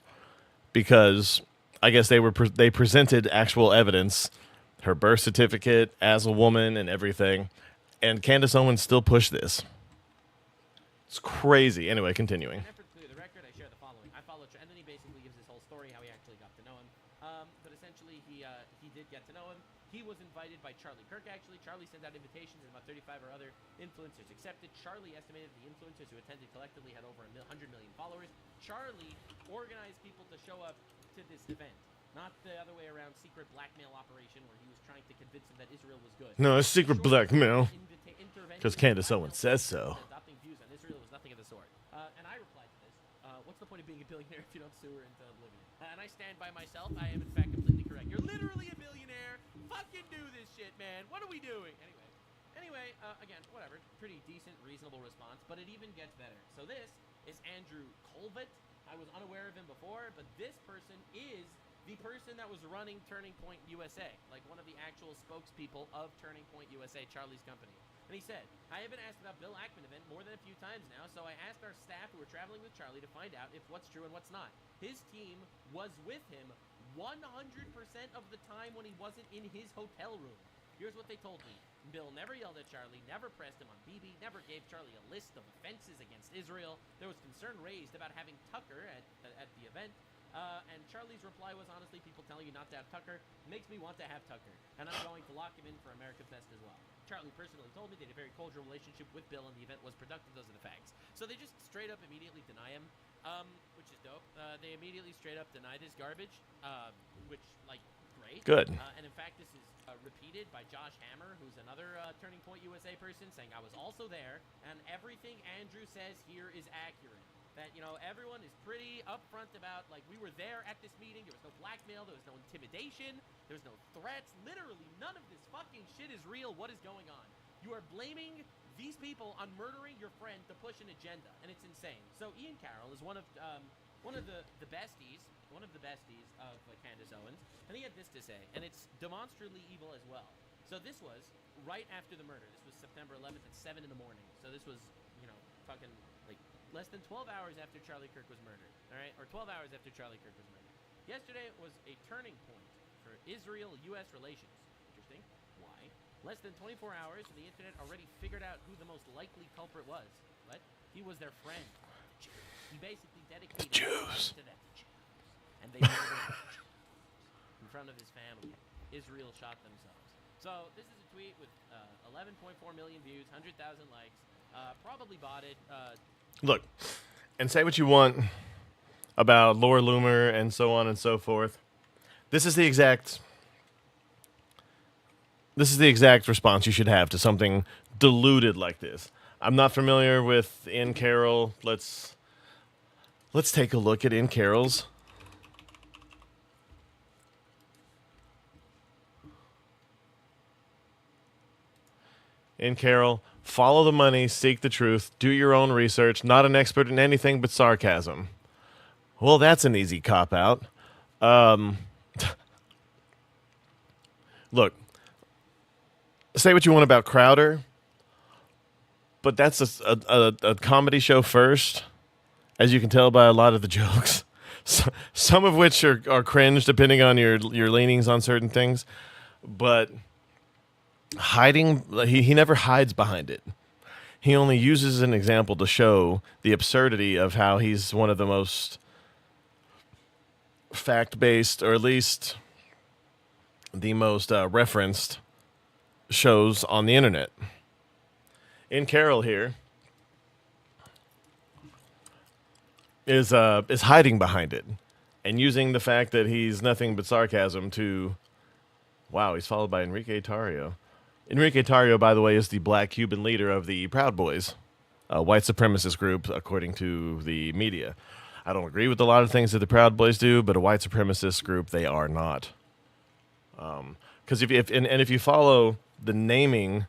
Speaker 1: because I guess they presented actual evidence, her birth certificate as a woman and everything, and Candace Owens still pushed this. It's crazy. Anyway, continuing.
Speaker 9: The record, I share the following. I followed, and then he basically gives his whole story how he actually got to know him. But essentially, he did get to know him. He was invited by Charlie Kirk, actually. Charlie sent out invitations, and about 35 or other influencers accepted. Charlie estimated the influencers who attended collectively had over 100 million followers. Charlie organized people to show up to this event, not the other way around, secret blackmail operation where he was trying to convince them that Israel was good.
Speaker 1: No, it's secret blackmail. Because Candace Owens says so.
Speaker 9: Adopting views on Israel was nothing of the sort. And I replied to this. What's the point of being a billionaire if you don't sue her into oblivion? And I stand by myself. I am, in fact, completely correct. You're literally a billionaire. Fucking do this shit, man. What are we doing? Anyway, again, whatever. Pretty decent, reasonable response, but it even gets better. So this is Andrew Colvett. I was unaware of him before, but this person is the person that was running Turning Point USA, like one of the actual spokespeople of Turning Point USA, Charlie's company. And he said, I have been asked about Bill Ackman event more than a few times now, so I asked our staff who were traveling with Charlie to find out if what's true and what's not. His team was with him 100% of the time when he wasn't in his hotel room. Here's what they told me. Bill never yelled at Charlie, never pressed him on BB, never gave Charlie a list of offenses against Israel. There was concern raised about having Tucker at the event. And Charlie's reply was, honestly, people telling you not to have Tucker makes me want to have Tucker. And I'm going to lock him in for America Fest as well. Charlie personally told me they had a very cordial relationship with Bill and the event was productive. Those are the facts. So they just straight up immediately deny him, which is dope. They immediately straight up deny this garbage, which, like, great.
Speaker 1: Good.
Speaker 9: And in fact, this is repeated by Josh Hammer, who's another Turning Point USA person, saying, I was also there, and everything Andrew says here is accurate. that, you know, everyone is pretty upfront about, like, we were there at this meeting. There was no blackmail. There was no intimidation. There was no threats. Literally, none of this fucking shit is real. What is going on? You are blaming these people on murdering your friend to push an agenda, and it's insane. So Ian Carroll is one of the besties of Candace Owens, and he had this to say, and it's demonstrably evil as well. So this was right after the murder. This was September 11th at 7 in the morning. So this was, you know, fucking like less than 12 hours after Charlie Kirk was murdered, all right? Or 12 hours after Charlie Kirk was murdered. Yesterday was a turning point for Israel-U.S. relations. Interesting. Why? Less than 24 hours, and the internet already figured out who the most likely culprit was. What? He was their friend. He basically dedicated
Speaker 1: Jews
Speaker 9: to them. And they murdered in front of his family. Israel shot themselves. So this is a tweet with 11.4 million views, 100,000 likes. Probably bought it.
Speaker 1: Look, and say what you want about Laura Loomer and so on and so forth. This is the exact response you should have to something diluted like this. I'm not familiar with Ian Carroll. Let's take a look at Ian Carroll's. Ian Carroll, follow the money, seek the truth, do your own research, not an expert in anything but sarcasm. Well, that's an easy cop-out. Look, say what you want about Crowder, but that's a comedy show first, as you can tell by a lot of the jokes. Some of which are cringe, depending on your leanings on certain things. But hiding, he never hides behind it. He only uses an example to show the absurdity of how he's one of the most fact-based, or at least the most referenced shows on the internet. In Carroll here is hiding behind it and using the fact that he's nothing but sarcasm to, wow, he's followed by Enrique Tarrio. Enrique Tarrio, by the way, is the black Cuban leader of the Proud Boys, a white supremacist group, according to the media. I don't agree with a lot of things that the Proud Boys do, but a white supremacist group, they are not. Because if you follow the naming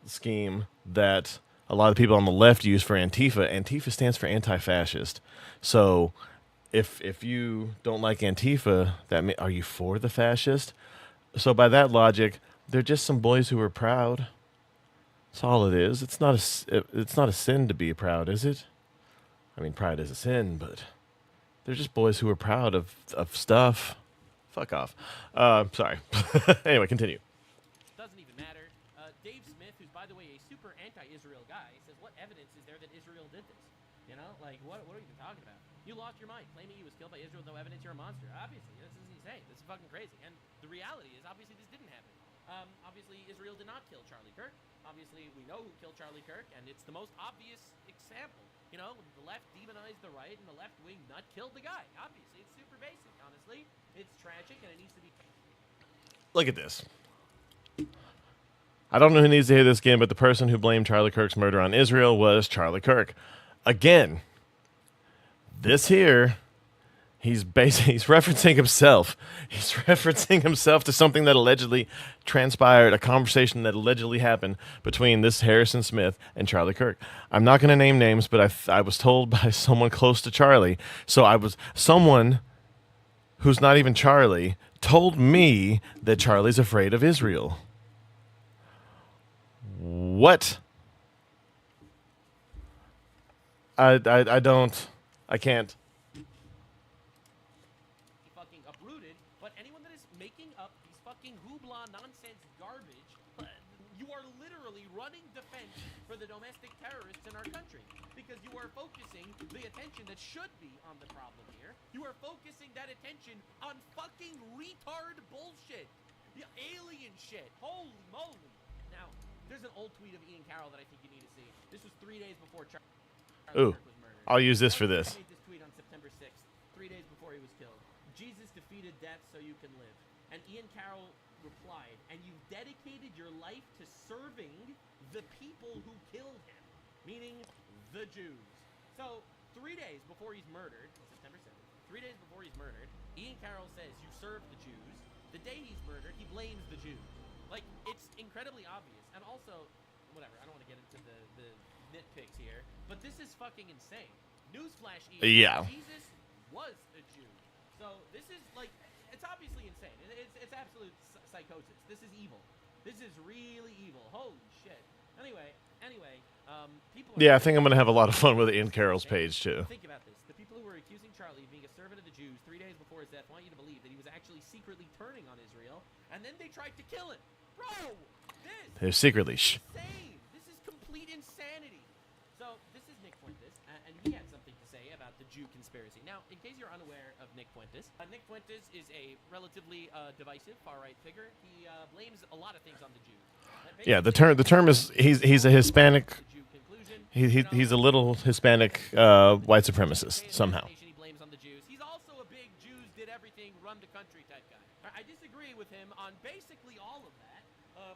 Speaker 1: scheme that a lot of people on the left use for Antifa, Antifa stands for anti-fascist. So if you don't like Antifa, are you for the fascist? So by that logic, they're just some boys who are proud. That's all it is. It's not a sin to be proud, is it? I mean, pride is a sin, but they're just boys who are proud of stuff. Fuck off. Sorry. Anyway, continue.
Speaker 9: Doesn't even matter. Dave Smith, who's, by the way, a super anti-Israel guy, says, what evidence is there that Israel did this? You know, like, what are you even talking about? You lost your mind claiming he was killed by Israel, no evidence, you're a monster. Obviously, this is insane. This is fucking crazy. And the reality is, obviously, this didn't happen. Obviously, Israel did not kill Charlie Kirk. Obviously, we know who killed Charlie Kirk, and it's the most obvious example. You know, the left demonized the right, and the left-wing nut killed the guy. Obviously, it's super basic, honestly. It's tragic, and it needs to be...
Speaker 1: Look at this. I don't know who needs to hear this again, but the person who blamed Charlie Kirk's murder on Israel was Charlie Kirk. Again, this here... He's referencing himself. He's referencing himself to something that allegedly transpired, a conversation that allegedly happened between this Harrison Smith and Charlie Kirk. I'm not going to name names, but I was told by someone close to Charlie. So someone who's not even Charlie told me that Charlie's afraid of Israel. What? I can't.
Speaker 9: That should be on the problem here. You are focusing that attention on fucking retard bullshit. The alien shit. Holy moly. Now, there's an old tweet of Ian Carroll that I think you need to see. This was 3 days before Charlie Kirk was murdered.
Speaker 1: I'll use this for this.
Speaker 9: He made this tweet on September 6th, 3 days before he was killed. Jesus defeated death so you can live. And Ian Carroll replied, and you dedicated your life to serving the people who killed him, meaning the Jews. So 3 days before he's murdered, September 7th, 3 days before he's murdered, Ian Carroll says, "You served the Jews." The day he's murdered, he blames the Jews. Like, it's incredibly obvious. And also, whatever, I don't want to get into the nitpicks here, but this is fucking insane. Newsflash, Ian,
Speaker 1: Yeah.
Speaker 9: Jesus was a Jew. So this is, like, it's obviously insane. It's absolute psychosis. This is evil. This is really evil. Holy shit. Anyway, people
Speaker 1: Yeah, I think I'm going to have a lot of fun with Ian Carroll's page, too.
Speaker 9: Think about this. The people who were accusing Charlie of being a servant of the Jews 3 days before his death want you to believe that he was actually secretly turning on Israel, and then they tried to kill him. Bro,
Speaker 1: They're secretly
Speaker 9: insane. This is complete insanity. So this is Nick Fuentes, and he had something to say about the Jew conspiracy. Now, in case you're unaware of Nick Fuentes is a relatively divisive far-right figure. He blames a lot of things on the Jews.
Speaker 1: Yeah, the term is he's a Hispanic. He's a little Hispanic white supremacist somehow.
Speaker 9: He blames on the Jews. He's also a big Jews did everything, run the country type guy. I disagree with him on basically all of that,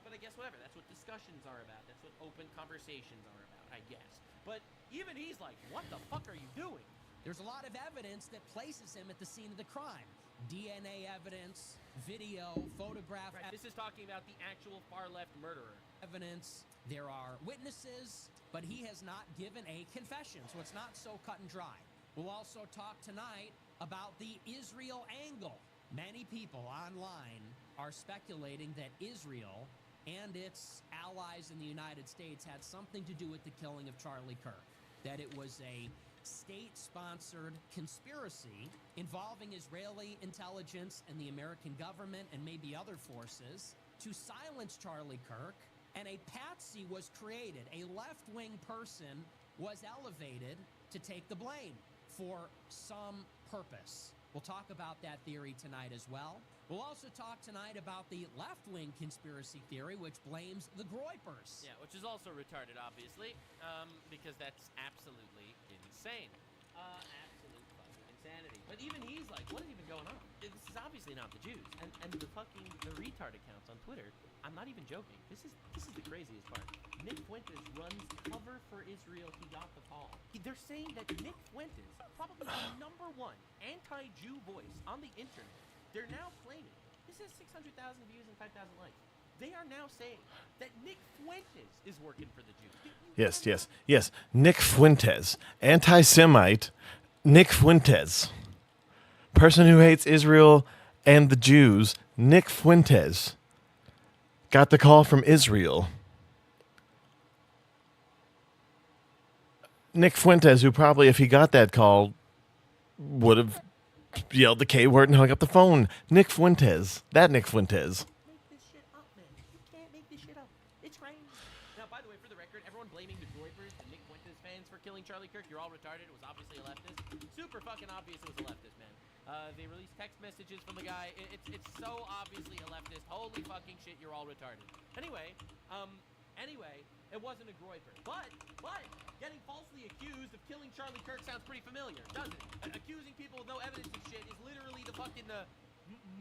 Speaker 9: but I guess whatever. That's what discussions are about. That's what open conversations are about, I guess. But even he's like, what the fuck are you doing?
Speaker 12: There's a lot of evidence that places him at the scene of the crime. DNA evidence, video, photograph.
Speaker 9: Right, this is talking about the actual far-left murderer.
Speaker 12: Evidence. There are witnesses, but he has not given a confession, so it's not so cut and dry. We'll also talk tonight about the Israel angle. Many people online are speculating that Israel and its allies in the United States had something to do with the killing of Charlie Kirk, that it was a state-sponsored conspiracy involving Israeli intelligence and the American government and maybe other forces to silence Charlie Kirk, and a patsy was created. A left-wing person was elevated to take the blame for some purpose. We'll talk about that theory tonight as well. We'll also talk tonight about the left-wing conspiracy theory, which blames the Groypers.
Speaker 9: Yeah, which is also retarded, obviously, because that's absolutely insane. Absolute fucking insanity. But even he's like, what is even going on? This is obviously not the Jews. And the retard accounts on Twitter, I'm not even joking. This is the craziest part. Nick Fuentes runs cover for Israel. He got the call. They're saying that Nick Fuentes, probably the number one anti-Jew voice on the internet, they're now claiming, this has 600,000 views and 5,000 likes. They are now saying that Nick Fuentes is working for the Jews.
Speaker 1: Yes. Nick Fuentes, anti-Semite. Nick Fuentes, person who hates Israel and the Jews. Nick Fuentes got the call from Israel. Nick Fuentes, who probably, if he got that call, would have yelled the K word and hung up the phone. Nick Fuentes. That Nick Fuentes.
Speaker 9: Make this shit up, man. You can't make this shit up. It's crazy. Now, by the way, for the record, everyone blaming the Groypers, the Nick Fuentes fans for killing Charlie Kirk, you're all retarded. It was obviously a leftist. Super fucking obvious it was a leftist, man. They released text messages from the guy. It's so obviously a leftist. Holy fucking shit, you're all retarded. Anyway, it wasn't a Groyper. But getting falsely accused of killing Charlie Kirk sounds pretty familiar, doesn't it? Accusing people with no evidence and shit is literally the fucking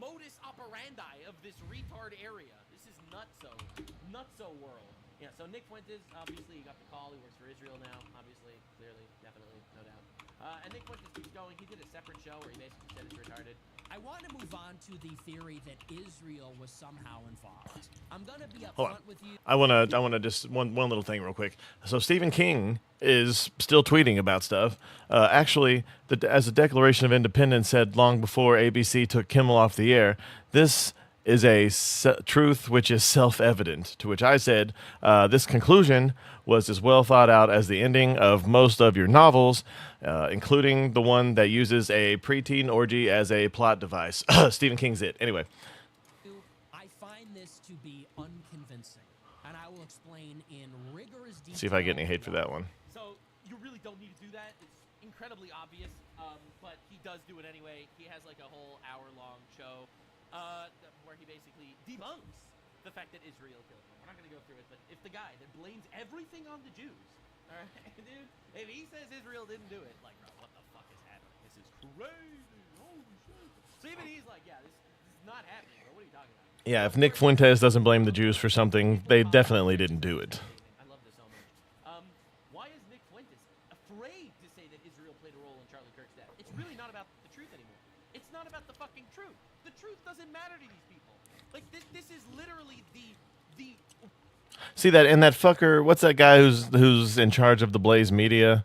Speaker 9: modus operandi of this retard area. This is nutso world. Yeah, so Nick Fuentes, obviously, he got the call. He works for Israel now, obviously, clearly, definitely, no doubt. And Nick Fuentes keeps going. He did a separate show where he basically said it's retarded.
Speaker 12: I want to move on to the theory that Israel was somehow involved. I'm going to be
Speaker 1: Hold on.
Speaker 12: upfront with you.
Speaker 1: I want to just one little thing real quick. So Stephen King is still tweeting about stuff. Actually, as the Declaration of Independence said long before ABC took Kimmel off the air, this is a truth which is self-evident, to which I said, this conclusion was as well thought out as the ending of most of your novels, including the one that uses a preteen orgy as a plot device. Stephen King's it. Anyway.
Speaker 12: I find this to be unconvincing, and I will explain in rigorous detail.
Speaker 1: See if I get any hate for that one.
Speaker 9: So you really don't need to do that. It's incredibly obvious, but he does do it anyway. He has like a whole hour-long show where he basically debunks the fact that Israel killed him. We're not going to go through it, but if the guy that blames everything on the Jews, all right, dude, if he says Israel didn't do it, like, bro, what the fuck is happening? This is crazy. Holy shit. So even he's like, yeah, this is not happening, bro. What are you talking about?
Speaker 1: Yeah, if Nick Fuentes doesn't blame the Jews for something, they definitely didn't do it.
Speaker 9: I love this so much. Why is Nick Fuentes afraid to say that fucking truth. The truth doesn't matter to these people. Like, this is literally the
Speaker 1: See that, and that fucker, what's that guy who's in charge of the Blaze Media?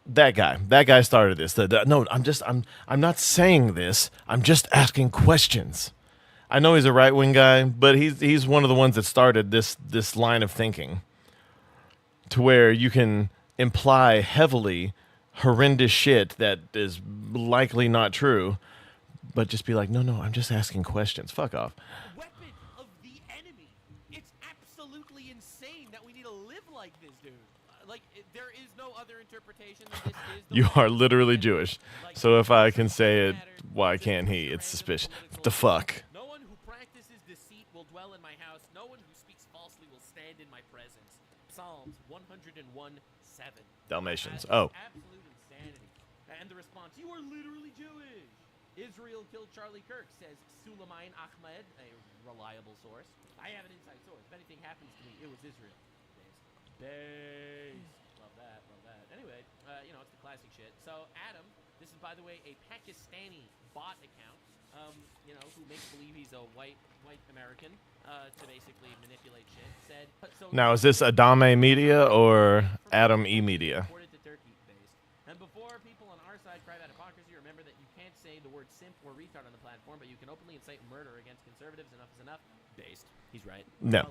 Speaker 1: That guy started this. No, I'm not saying this. I'm just asking questions. I know he's a right-wing guy, but he's one of the ones that started this line of thinking, to where you can imply heavily horrendous shit that is likely not true, but just be like, no, I'm just asking questions. Fuck off.
Speaker 9: weapon of the enemy. It's absolutely insane that we need to live like this, dude. Like, there is no other interpretation than this is the
Speaker 1: You
Speaker 9: weapon
Speaker 1: are
Speaker 9: of the
Speaker 1: literally
Speaker 9: enemy.
Speaker 1: Jewish,
Speaker 9: Like,
Speaker 1: so if I can
Speaker 9: it
Speaker 1: say it,
Speaker 9: doesn't matter.
Speaker 1: why
Speaker 9: Just
Speaker 1: can't
Speaker 9: because
Speaker 1: he?
Speaker 9: you're
Speaker 1: It's
Speaker 9: random
Speaker 1: suspicious.
Speaker 9: political
Speaker 1: What the fuck?
Speaker 9: No one who practices deceit will dwell in my house. No one who speaks falsely will stand in my presence. Psalms 101:7.
Speaker 1: Dalmatians.
Speaker 9: That is
Speaker 1: Oh.
Speaker 9: absolute insanity. And the response, you are literally Jewish. Israel killed Charlie Kirk, says Suleiman Ahmed, a reliable source. I have an inside source. If anything happens to me, it was Israel. Base. Love that, love that. Anyway, you know, it's the classic shit. So, Adam, this is, by the way, a Pakistani bot account, you know, who makes believe he's a white American, to basically manipulate shit, said... So
Speaker 1: Now, is this Adame Media or Adam E Media?
Speaker 9: reported to Turkey based. And before people on our side cry about hypocrisy, remember that you can't say the word simp or retard on the platform, but you can openly incite murder against conservatives. Enough is enough. Based. He's right.
Speaker 1: No.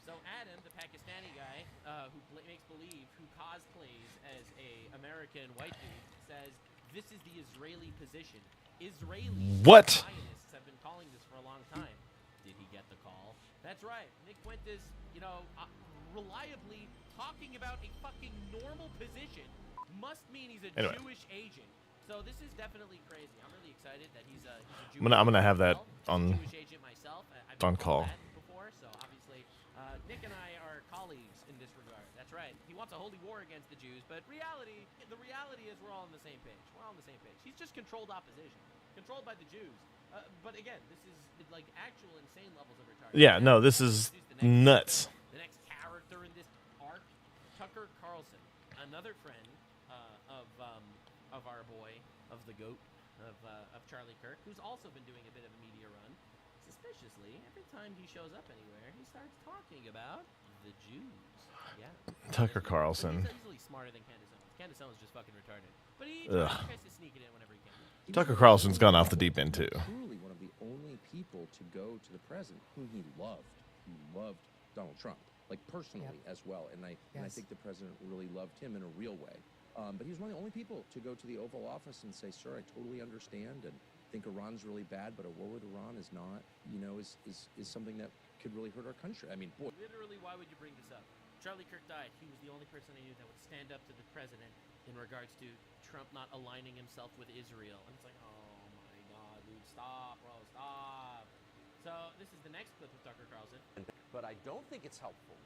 Speaker 9: So Adam, the Pakistani guy who makes believe, who cosplays as a American white dude, says this is the Israeli position. Israelis,
Speaker 1: What?
Speaker 9: Zionists have been calling this for a long time. Did he get the call? That's right. Nick Fuentes, you know, reliably talking about a fucking normal position must mean he's a
Speaker 1: Anyway.
Speaker 9: Jewish agent. So this is definitely crazy. I'm really excited that he's a Jewish
Speaker 1: I'm gonna have that
Speaker 9: agent.
Speaker 1: on
Speaker 9: Jewish agent myself. I've
Speaker 1: on
Speaker 9: been
Speaker 1: call.
Speaker 9: told that before, so obviously Nick and I are colleagues in this regard. That's right. He wants a holy war against the Jews, but the reality is we're all on the same page. We're all on the same page. He's just controlled opposition, controlled by the Jews. But again, this is like actual insane levels of retardation.
Speaker 1: Yeah, no, this is nuts.
Speaker 9: The next character in this arc, Tucker Carlson, another friend of our boy, of the GOAT, of Charlie Kirk, who's also been doing a bit of a media run. Suspiciously, every time he shows up anywhere, he starts talking about the Jews. Yeah.
Speaker 1: Tucker Carlson.
Speaker 9: He's easily smarter than Candace Owens. Candace Owens is just fucking retarded. But he
Speaker 1: Ugh.
Speaker 9: tries to sneak it in whenever he can.
Speaker 1: Tucker Carlson's gone off the deep end too.
Speaker 13: Truly one of the only people to go to the president whom he loved. He loved Donald Trump, like personally as well. And I think the president really loved him in a real way. But he was one of the only people to go to the Oval Office and say, sir, I totally understand and think Iran's really bad, but a war with Iran is not, you know, is something that could really hurt our country. I mean, boy.
Speaker 9: Literally, why would you bring this up? Charlie Kirk died. He was the only person I knew that would stand up to the president in regards to Trump not aligning himself with Israel. And it's like, oh my God, dude, stop, bro, stop. So this is the next clip of Tucker Carlson.
Speaker 14: But I don't think it's helpful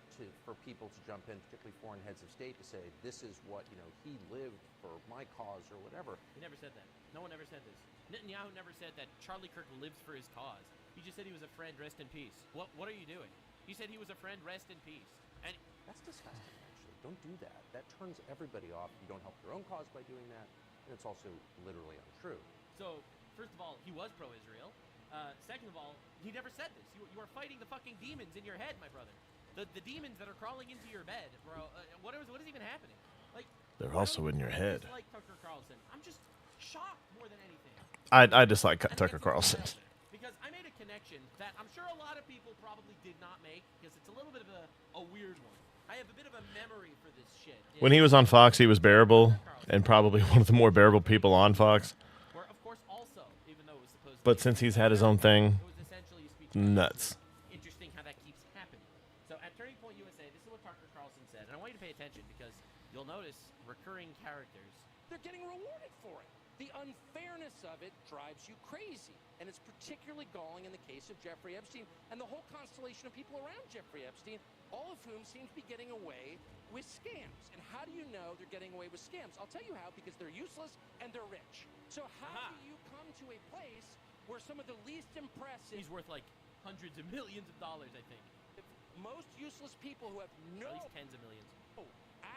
Speaker 14: for people to jump in, particularly foreign heads of state, to say this is what, you know, he lived for my cause or whatever.
Speaker 9: He never said that. No one ever said this. Netanyahu never said that Charlie Kirk lives for his cause. He just said he was a friend, rest in peace. What are you doing? He said he was a friend, rest in peace. And
Speaker 14: that's disgusting, actually. Don't do that. That turns everybody off. You don't help your own cause by doing that. And it's also literally untrue.
Speaker 9: So, first of all, he was pro-Israel. Second of all, he never said this. You are fighting the fucking demons in your head, my brother. The demons that are crawling into your bed, bro. What is even happening? Like,
Speaker 1: They're also in your head.
Speaker 9: Like Tucker Carlson. I'm just shocked more than anything.
Speaker 1: I dislike Tucker Carlson.
Speaker 9: Because I made a connection that I'm sure a lot of people probably did not make, because it's a little bit of a weird one. I have a bit of a memory for this shit.
Speaker 1: When he was on Fox, he was bearable, and probably one of the more bearable people on Fox.
Speaker 9: Where, of course, also, even though it was supposed
Speaker 1: But since he's had his own thing,
Speaker 9: it was essentially a speech.
Speaker 1: nuts.
Speaker 9: Interesting how that keeps happening. So at Turning Point USA, this is what Tucker Carlson said, and I want you to pay attention because you'll notice recurring characters.
Speaker 15: They're getting rewarded for it. The unfairness of it drives you crazy. And it's particularly galling in the case of Jeffrey Epstein and the whole constellation of people around Jeffrey Epstein, all of whom seem to be getting away with scams. And how do you know they're getting away with scams? I'll tell you how, because they're useless and they're rich. So how do you come to a place where some of the least impressive...
Speaker 9: He's worth like hundreds of millions of dollars, I think.
Speaker 15: Most useless people who have no...
Speaker 9: At least tens of millions.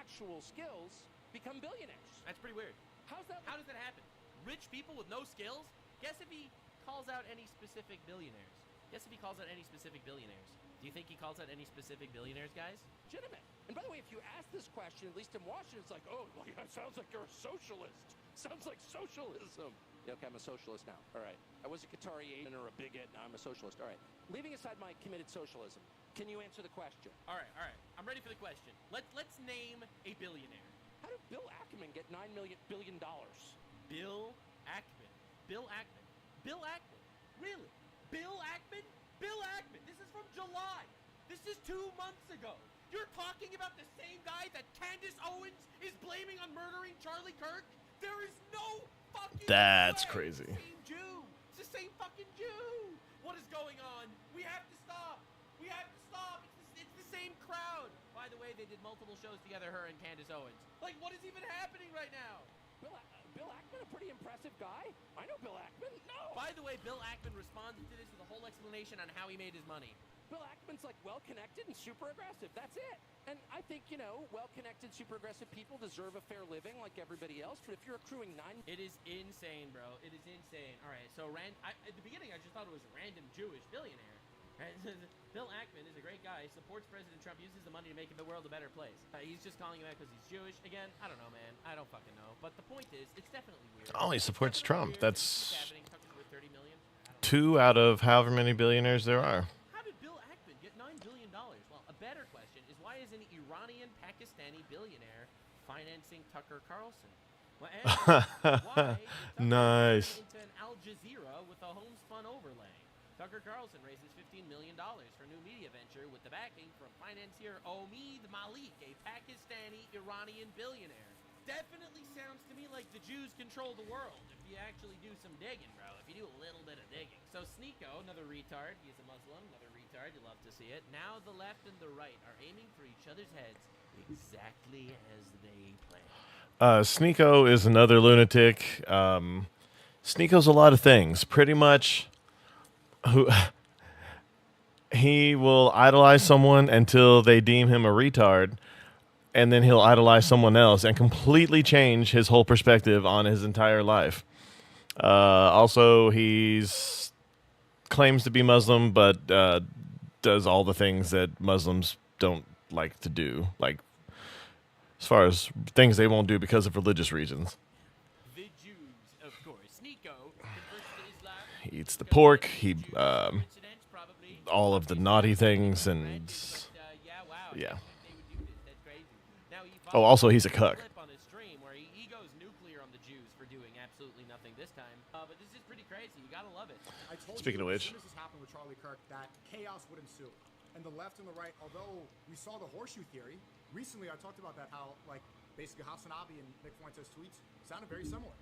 Speaker 15: actual skills become billionaires.
Speaker 9: That's pretty weird. How does that happen? Rich people with no skills? Guess if he calls out any specific billionaires. Guess if he calls out any specific billionaires. Do you think he calls out any specific billionaires, guys?
Speaker 15: Legitimate. And by the way, if you ask this question, at least in Washington, it's like, oh, well, yeah, sounds like you're a socialist. Sounds like socialism. Yeah, okay, I'm a socialist now. All right. I was a Qatari agent or a bigot. Now I'm a socialist. All right. Leaving aside my committed socialism, can you answer the question?
Speaker 9: All right. I'm ready for the question. Let's name a billionaire.
Speaker 15: How did Bill Ackman get $9 billion?
Speaker 9: Bill Ackman. Bill Ackman. Bill Ackman. Really? Bill Ackman? Bill Ackman. This is from July. This is 2 months ago. You're talking about the same guy that Candace Owens is blaming on murdering Charlie Kirk? There is no fucking
Speaker 1: That's
Speaker 9: way.
Speaker 1: crazy.
Speaker 9: It's the same Jew. It's the same fucking Jew. What is going on? We have to stop. We have to stop. It's the same crowd. By the way, they did multiple shows together, her and Candace Owens. Like, what is even happening right now?
Speaker 15: Bill Ackman, a pretty impressive guy. I know Bill Ackman. No.
Speaker 9: By the way, Bill Ackman responded to this with a whole explanation on how he made his money.
Speaker 15: Bill Ackman's like well-connected and super aggressive. That's it. And I think, you know, well-connected, super aggressive people deserve a fair living like everybody else. But if you're accruing
Speaker 9: It is insane, bro. It is insane. All right, so at the beginning, I just thought it was a random Jewish billionaire. Right? Bill Ackman is a great guy. He supports President Trump, uses the money to make the world a better place. He's just calling him out because he's Jewish. Again, I don't know, man. I don't fucking know. But the point is, it's definitely weird.
Speaker 1: Oh, he supports Trump. That's
Speaker 9: Happening. Tucker's worth 30 million.
Speaker 1: 2 out of however many billionaires there are.
Speaker 9: How did Bill Ackman get $9 billion? Well, a better question is why is an Iranian-Pakistani billionaire financing Tucker Carlson? Well, and why did Tucker
Speaker 1: Nice.
Speaker 9: into an Al Jazeera with a homespun overlay? Tucker Carlson raises $15 million for a new media venture with the backing from financier Omid Malik, a Pakistani-Iranian billionaire. Definitely sounds to me like the Jews control the world if you actually do some digging, bro. If you do a little bit of digging. So Sneeko, another retard, he's a Muslim, another retard, you love to see it. Now the left and the right are aiming for each other's heads exactly as they planned.
Speaker 1: Sneeko is another lunatic. Sneeko's a lot of things. Pretty much, he will idolize someone until they deem him a retard, and then he'll idolize someone else and completely change his whole perspective on his entire life. Also, he's claims to be Muslim, but does all the things that Muslims don't like to do, like as far as things they won't do because of religious reasons.
Speaker 9: The Jews, of course. Sneeko converts to Islam.
Speaker 1: He eats the pork. He all of the naughty things, and yeah. Oh, also he's a cuck.
Speaker 9: On his stream where he goes nuclear on the Jews for doing absolutely nothing this time. But this is pretty crazy. You gotta love it.
Speaker 7: I told
Speaker 1: Speaking
Speaker 7: you,
Speaker 1: of which,
Speaker 7: as soon as this happened with Charlie Kirk, that chaos would ensue. And the left and the right, although we saw the horseshoe theory, recently I talked about that, how, like, basically Hasanabi and Nick Fuentes' tweets sounded very similar.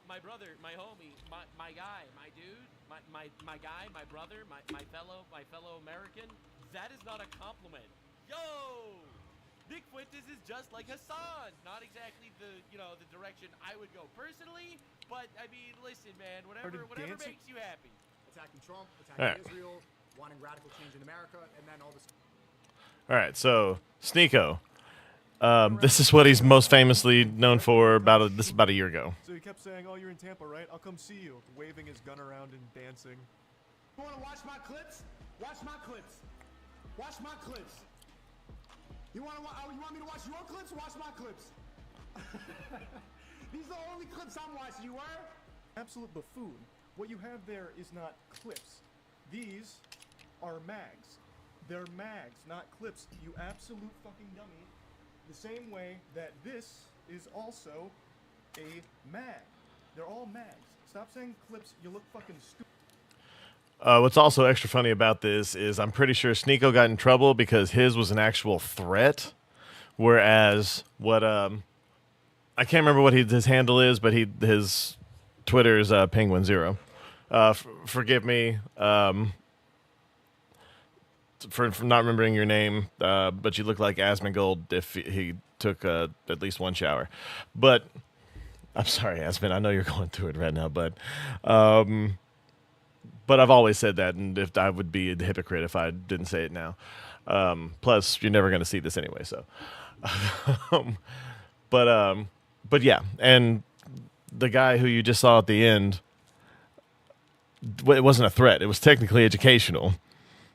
Speaker 9: My brother, my homie, my guy, my dude, my guy, my brother, my fellow American, that is not a compliment. Yo! Nick Fuentes is just like Hassan. Not exactly the direction I would go personally, but I mean, listen, man, whatever makes you happy.
Speaker 7: Attacking Trump, attacking Israel, wanting radical change in America, and then all this.
Speaker 1: All right, so Sneeko. This is what he's most famously known for. About a year ago.
Speaker 16: So he kept saying, "Oh, you're in Tampa, right? I'll come see you," waving his gun around and dancing.
Speaker 3: You want to watch my clips? Watch my clips. Watch my clips. You want me to watch your clips? Watch my clips. These are the only clips I'm watching. You were?
Speaker 16: Absolute buffoon. What you have there is not clips. These are mags. They're mags, not clips. You absolute fucking dummy. The same way that this is also a mag. They're all mags. Stop saying clips. You look fucking stupid.
Speaker 1: What's also extra funny about this is I'm pretty sure Sneeko got in trouble because his was an actual threat, whereas what I can't remember what his handle is, but his Twitter is Penguin0. Forgive me for not remembering your name, but you look like Asmongold if he took at least one shower. But I'm sorry, Asmon, I know you're going through it right now, but I've always said that, and if I would be a hypocrite if I didn't say it now. Plus, you're never going to see this anyway, so. But yeah, and the guy who you just saw at the end, it wasn't a threat. It was technically educational.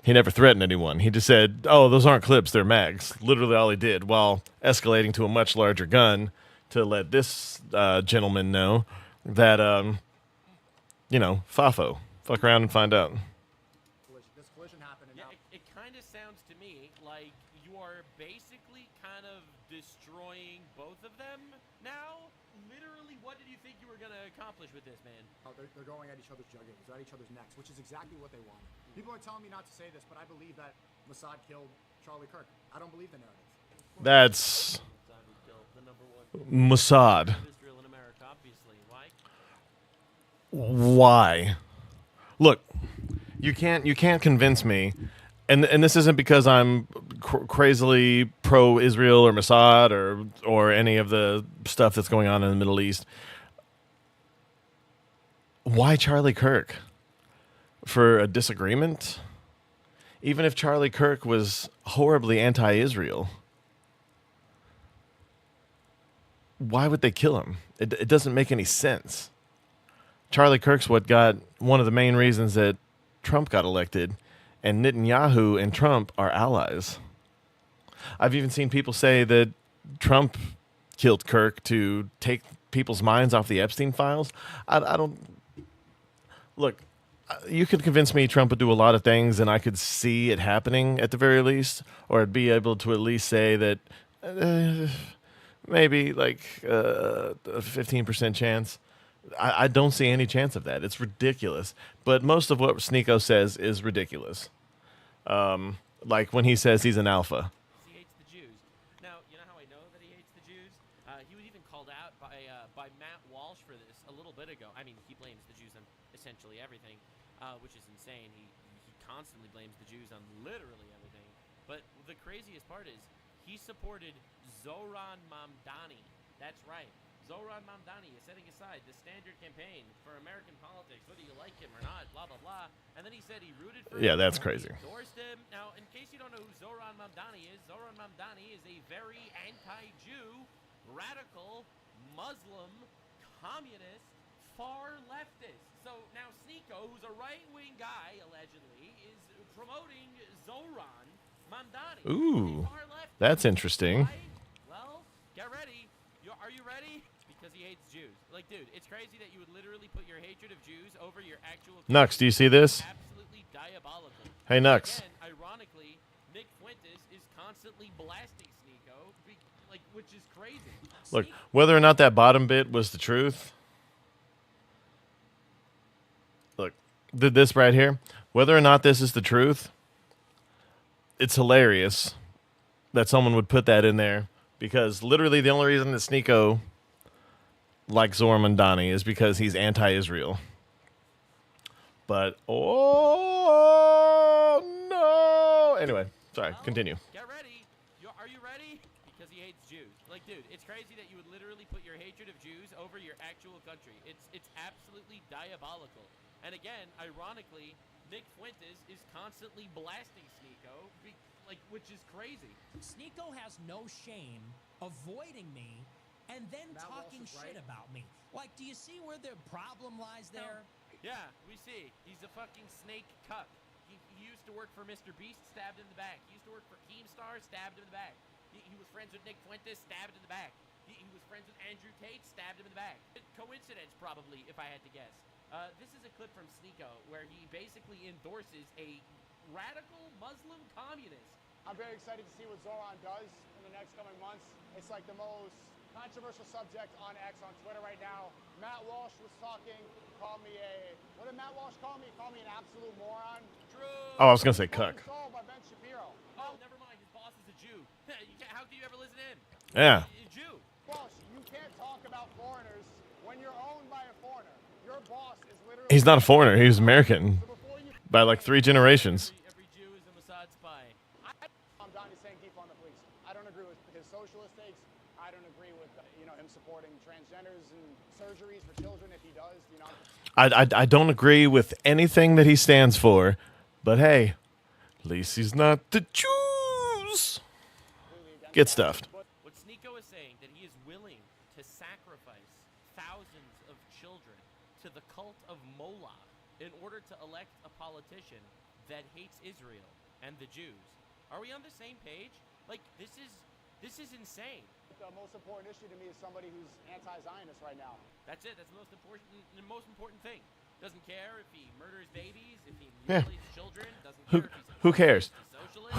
Speaker 1: He never threatened anyone. He just said, "Oh, those aren't clips, they're mags." Literally all he did, while escalating to a much larger gun to let this gentleman know that, FAFO. Fuck around and find out.
Speaker 9: This collision happened, and it kind of sounds to me like you are basically kind of destroying both of them now. Literally, what did you think you were going to accomplish with this, man?
Speaker 16: Oh, they're going at each other's jugulars, they're at each other's necks, which is exactly what they want. People are telling me not to say this, but I believe that Mossad killed Charlie Kirk. I don't believe the narrative.
Speaker 1: That's Mossad.
Speaker 9: Israel and America, obviously.
Speaker 1: Why? Look, you can't convince me, and this isn't because I'm crazily pro-Israel or Mossad or any of the stuff that's going on in the Middle East. Why Charlie Kirk? For a disagreement? Even if Charlie Kirk was horribly anti-Israel, why would they kill him? It doesn't make any sense. Charlie Kirk's what got one of the main reasons that Trump got elected, and Netanyahu and Trump are allies. I've even seen people say that Trump killed Kirk to take people's minds off the Epstein files. I don't... Look, you could convince me Trump would do a lot of things, and I could see it happening at the very least, or I'd be able to at least say that maybe like a 15% chance. I don't see any chance of that. It's ridiculous. But most of what Sneeko says is ridiculous. Like when he says he's an alpha.
Speaker 9: He hates the Jews. Now, you know how I know that he hates the Jews? He was even called out by Matt Walsh for this a little bit ago. I mean, he blames the Jews on essentially everything, which is insane. He constantly blames the Jews on literally everything. But the craziest part is he supported Zoran Mamdani. That's right. Zoran Mamdani is setting aside the standard campaign for American politics, whether you like him or not, blah, blah, blah. And then he said he rooted for him.
Speaker 1: Yeah, that's crazy.
Speaker 9: He endorsed him. Now, in case you don't know who Zoran Mamdani is a very anti-Jew, radical, Muslim, communist, far leftist. So now Sneeko, who's a right-wing guy, allegedly, is promoting Zoran Mamdani.
Speaker 1: Ooh, that's interesting.
Speaker 9: Well, get ready. Are you ready? Because he hates Jews. Like, dude, it's crazy that you would literally put your hatred of Jews over your actual...
Speaker 1: Nux, do you see this?
Speaker 9: Absolutely diabolical.
Speaker 1: Hey, Nux.
Speaker 9: Again, ironically, Nick Fuentes is constantly blasting Sneeko, which is crazy.
Speaker 1: Look, whether or not that bottom bit was the truth... Look, this right here, whether or not this is the truth, it's hilarious that someone would put that in there, because literally the only reason that Sneeko likes Zoran Mamdani is because he's anti-Israel. But, oh, no. Anyway, sorry, continue.
Speaker 9: Get ready. Are you ready? Because he hates Jews. Like, dude, it's crazy that you would literally put your hatred of Jews over your actual country. It's absolutely diabolical. And again, ironically, Nick Fuentes is constantly blasting Sneeko, which is crazy.
Speaker 12: Sneeko has no shame avoiding me and then talking shit about me. Like, do you see where the problem lies there?
Speaker 9: Yeah, we see. He's a fucking snake cuck. He used to work for Mr. Beast, stabbed in the back. He used to work for Keemstar, stabbed him in the back. He was friends with Nick Fuentes, stabbed in the back. He was friends with Andrew Tate, stabbed him in the back. Coincidence, probably, if I had to guess. This is a clip from Sneeko where he basically endorses a radical Muslim communist.
Speaker 17: I'm very excited to see what Zoran does in the next coming months. It's like the most controversial subject on X, on Twitter right now. Matt Walsh was talking, called me what did Matt Walsh call me? He called me an absolute moron.
Speaker 1: Oh, I was going to say cuck.
Speaker 17: By Ben Shapiro.
Speaker 9: Oh, never mind. His boss is a Jew. How can you ever listen to him?
Speaker 1: Yeah.
Speaker 9: He's a Jew.
Speaker 17: Boss, you can't talk about foreigners when you're owned by a foreigner. Your boss is literally...
Speaker 1: He's not a foreigner. He's American. By like 3 generations.
Speaker 9: Every Jew is a Mossad spy.
Speaker 17: I'm Donnie saying defund the police. I don't agree with his socialist takes. I don't agree with him supporting transgenders and surgeries for children if he does.
Speaker 1: I don't agree with anything that he stands for, but hey, at least he's not the Jews. Get stuffed.
Speaker 9: What Sneeko is saying, that he is willing to sacrifice thousands of to the cult of Moloch in order to elect a politician that hates Israel and the Jews. Are we on the same page? Like, this is insane.
Speaker 17: The most important issue to me is somebody who's anti-Zionist right now.
Speaker 9: That's it. That's the most important thing. Doesn't care if he murders babies, if he
Speaker 1: Yeah.
Speaker 9: mutilates children. Doesn't care if he's
Speaker 1: Who cares?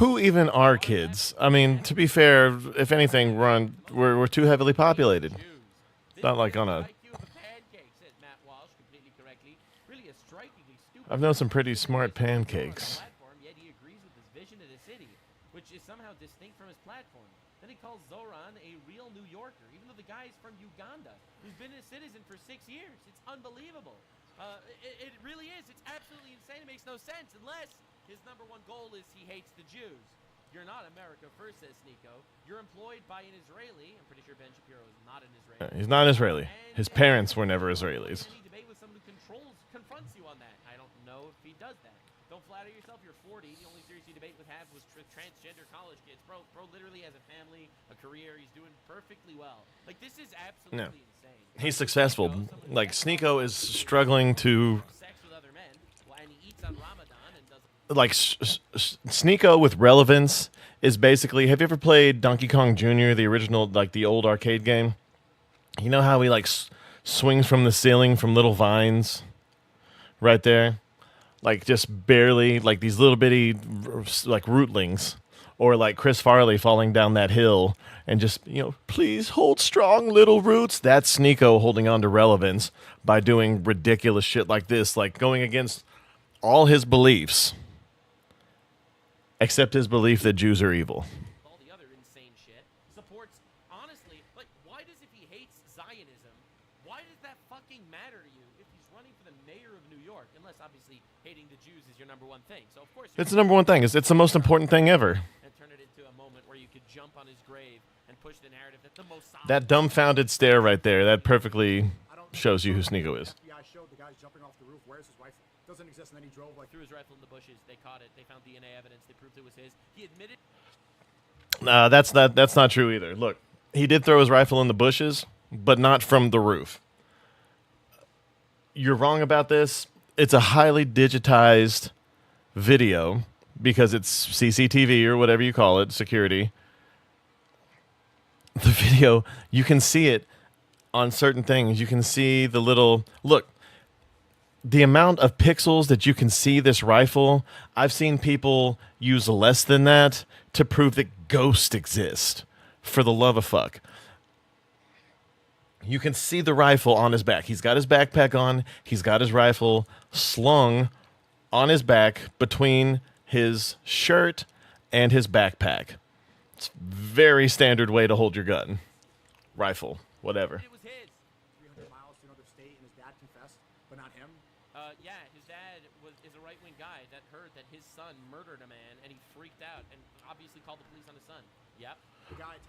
Speaker 1: Who even are kids? I mean, to be fair, if anything, we're too heavily populated. Not like on a. I've known some pretty smart pancakes.
Speaker 9: Yet he agrees with his vision of the city, which is somehow distinct from his platform. Then he calls Zoran a real New Yorker, even though the guy is from Uganda, who's been a citizen for 6 years. It's unbelievable. It really is. It's absolutely insane. It makes no sense unless his number one goal is he hates the Jews. You're not America first, says Sneeko. You're employed by an Israeli. I'm pretty sure Ben Shapiro is not an Israeli.
Speaker 1: He's not Israeli. His parents were never Israelis.
Speaker 9: Any debate with someone who confronts you on that. I don't know if he does that. Don't flatter yourself. You're 40. The only serious debate we have was transgender college kids. Bro literally has a family, a career. He's doing perfectly well. Like, this is absolutely insane.
Speaker 1: He's successful. Like, Sneeko is struggling to.
Speaker 9: Sex with other men, and he eats on Ramadan and does.
Speaker 1: Like, Sneeko with relevance is basically. Have you ever played Donkey Kong Jr., the original, like the old arcade game? You know how he like swings from the ceiling from little vines, right there, like just barely, like these little bitty like rootlings, or like Chris Farley falling down that hill and just, please hold strong little roots. That's Sneeko holding on to relevance by doing ridiculous shit like this, like going against all his beliefs, except his belief that Jews are evil.
Speaker 9: All the other insane shit. Supports, honestly, like, why does, if he hates Zionism, why does that fucking matter to you if he's running for the mayor of New York? Unless, obviously, hating the Jews is your number one thing. So, of course,
Speaker 1: It's the number one thing. It's the most important thing ever.
Speaker 9: And turn it into a moment where you could jump on his grave and push the narrative that the Mossad.
Speaker 1: That dumbfounded stare right there, that perfectly shows you who Sneeko is.
Speaker 7: FBI showed the guys jumping off the roof. Where's his rifle? Doesn't exist, and then he drove like
Speaker 9: threw his rifle in the bushes. They caught it. They found DNA evidence. They proved it was his. He admitted.
Speaker 1: That's not true either. Look, he did throw his rifle in the bushes, but not from the roof. You're wrong about this. It's a highly digitized video because it's CCTV or whatever you call it, security. The video, you can see it on certain things. You can see the little look. The amount of pixels that you can see this rifle, I've seen people use less than that to prove that ghosts exist. For the love of fuck. You can see the rifle on his back. He's got his backpack on. He's got his rifle slung on his back between his shirt and his backpack. It's a very standard way to hold your gun. Rifle, whatever.
Speaker 9: It was his.
Speaker 7: 300 miles to another state, and his dad confessed, but not him.
Speaker 9: Yeah, his dad is a right-wing guy that heard that his son murdered a man, and he freaked out and obviously called the police on his son. Yep.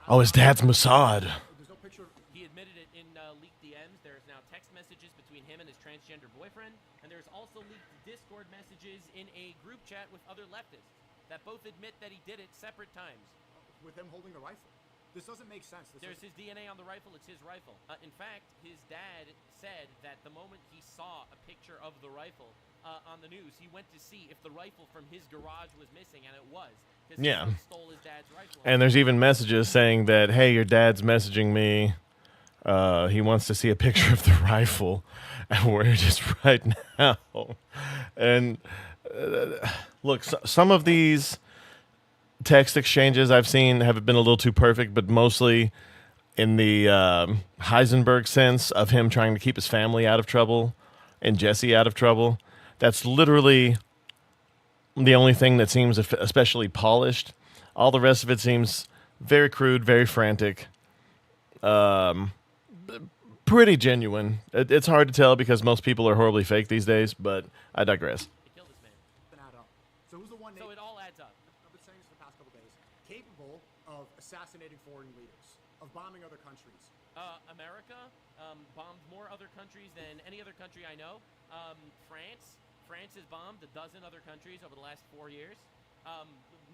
Speaker 1: Oh, his dad's Mossad.
Speaker 7: There's no picture.
Speaker 9: He admitted it in leaked DMs. There's now text messages between him and his transgender boyfriend, and there's also leaked Discord messages in a group chat with other leftists that both admit that he did it separate times.
Speaker 7: With him holding the rifle. This doesn't make sense.
Speaker 9: There's his DNA on the rifle. It's his rifle. In fact, his dad said that the moment he saw a picture of the rifle on the news, he went to see if the rifle from his garage was missing, and it was.
Speaker 1: Yeah.
Speaker 9: His son stole his dad's rifle.
Speaker 1: And there's even messages saying that, hey, your dad's messaging me. He wants to see a picture of the rifle, and where it is right now. And look, some of these text exchanges I've seen have been a little too perfect, but mostly in the Heisenberg sense of him trying to keep his family out of trouble and Jesse out of trouble. That's literally the only thing that seems especially polished. All the rest of it seems very crude, very frantic, pretty genuine. It's hard to tell because most people are horribly fake these days, but I digress.
Speaker 7: So who's the one?
Speaker 9: So it all adds up.
Speaker 7: I've been saying this for the past couple days. Capable of assassinating foreign leaders, of bombing other countries.
Speaker 9: America bombed more other countries than any other country I know. France has bombed a dozen other countries over the last 4 years.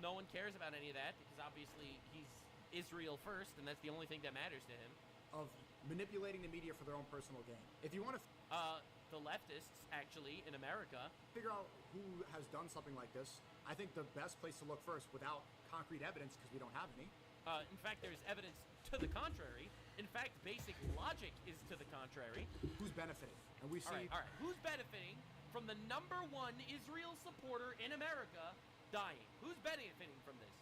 Speaker 9: No one cares about any of that because obviously he's Israel first, and that's the only thing that matters to him.
Speaker 7: Of manipulating the media for their own personal gain. If you want to,
Speaker 9: the left leftists, actually, in America.
Speaker 7: Figure out who has done something like this. I think the best place to look first, without concrete evidence, because we don't have any.
Speaker 9: In fact, there's evidence to the contrary. In fact, basic logic is to the contrary.
Speaker 7: Who's benefiting? And we see.
Speaker 9: All right. Who's benefiting from the #1 Israel supporter in America dying? Who's benefiting from this?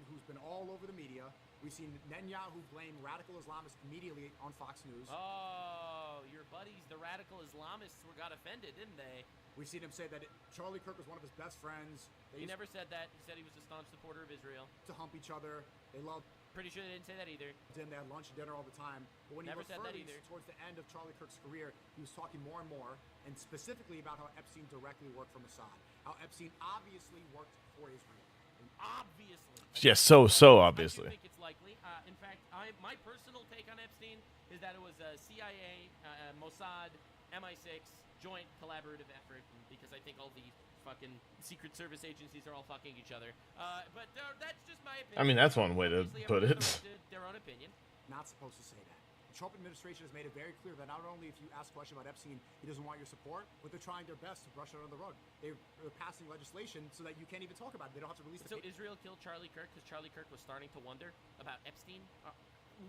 Speaker 7: Who's been all over the media. We've seen Netanyahu blame radical Islamists immediately on Fox News.
Speaker 9: Oh, your buddies, the radical Islamists, got offended, didn't they?
Speaker 7: We've seen him say that Charlie Kirk was one of his best friends.
Speaker 9: He never said that. He said he was a staunch supporter of Israel.
Speaker 7: To hump each other. They loved.
Speaker 9: Pretty sure they didn't say that either.
Speaker 7: Then they had lunch and dinner all the time. But when
Speaker 9: Never
Speaker 7: he
Speaker 9: said that
Speaker 7: referred
Speaker 9: either.
Speaker 7: towards the end of Charlie Kirk's career, he was talking more and more, and specifically about how Epstein directly worked for Mossad. How Epstein obviously worked for Israel. And
Speaker 9: obviously.
Speaker 1: Yes, so obviously.
Speaker 9: I do think it's likely. In fact, my personal take on Epstein is that it was a CIA, Mossad, MI6 joint collaborative effort, because I think all the fucking Secret Service agencies are all fucking each other. But that's just my opinion.
Speaker 1: I mean, that's one way to put it.
Speaker 9: Their own opinion.
Speaker 7: Not supposed to say that. The Trump administration has made it very clear that not only if you ask a question about Epstein, he doesn't want your support, but they're trying their best to brush it under the rug. They're passing legislation so that you can't even talk about it. They don't have to release it.
Speaker 9: So Israel killed Charlie Kirk because Charlie Kirk was starting to wonder about Epstein?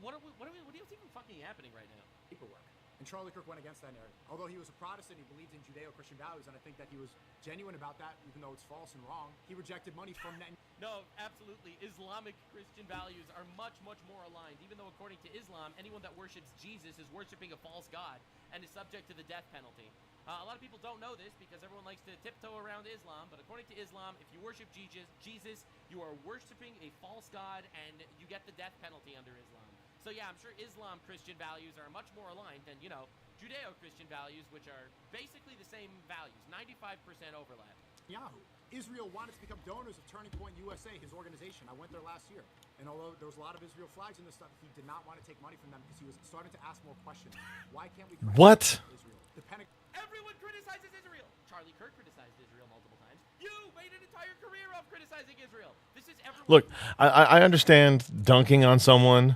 Speaker 9: What is even fucking happening right now?
Speaker 7: Paperwork. And Charlie Kirk went against that narrative. Although he was a Protestant, he believed in Judeo-Christian values, and I think that he was genuine about that, even though it's false and wrong. He rejected money from Netanyahu.
Speaker 9: No, absolutely. Islamic Christian values are much, much more aligned, even though according to Islam, anyone that worships Jesus is worshiping a false god and is subject to the death penalty. A lot of people don't know this because everyone likes to tiptoe around Islam, but according to Islam, if you worship Jesus, you are worshiping a false god and you get the death penalty under Islam. So yeah, I'm sure Islam Christian values are much more aligned than, Judeo-Christian values, which are basically the same values, 95% overlap.
Speaker 7: Yahoo! Israel wanted to become donors of Turning Point USA, his organization. I went there last year. And although there was a lot of Israel flags in this stuff, he did not want to take money from them because he was starting to ask more questions. Why can't we
Speaker 1: What?
Speaker 7: Israel?
Speaker 9: Everyone criticizes Israel. Charlie Kirk criticized Israel multiple times. You made an entire career of criticizing Israel. This is everyone.
Speaker 1: Look, I understand dunking on someone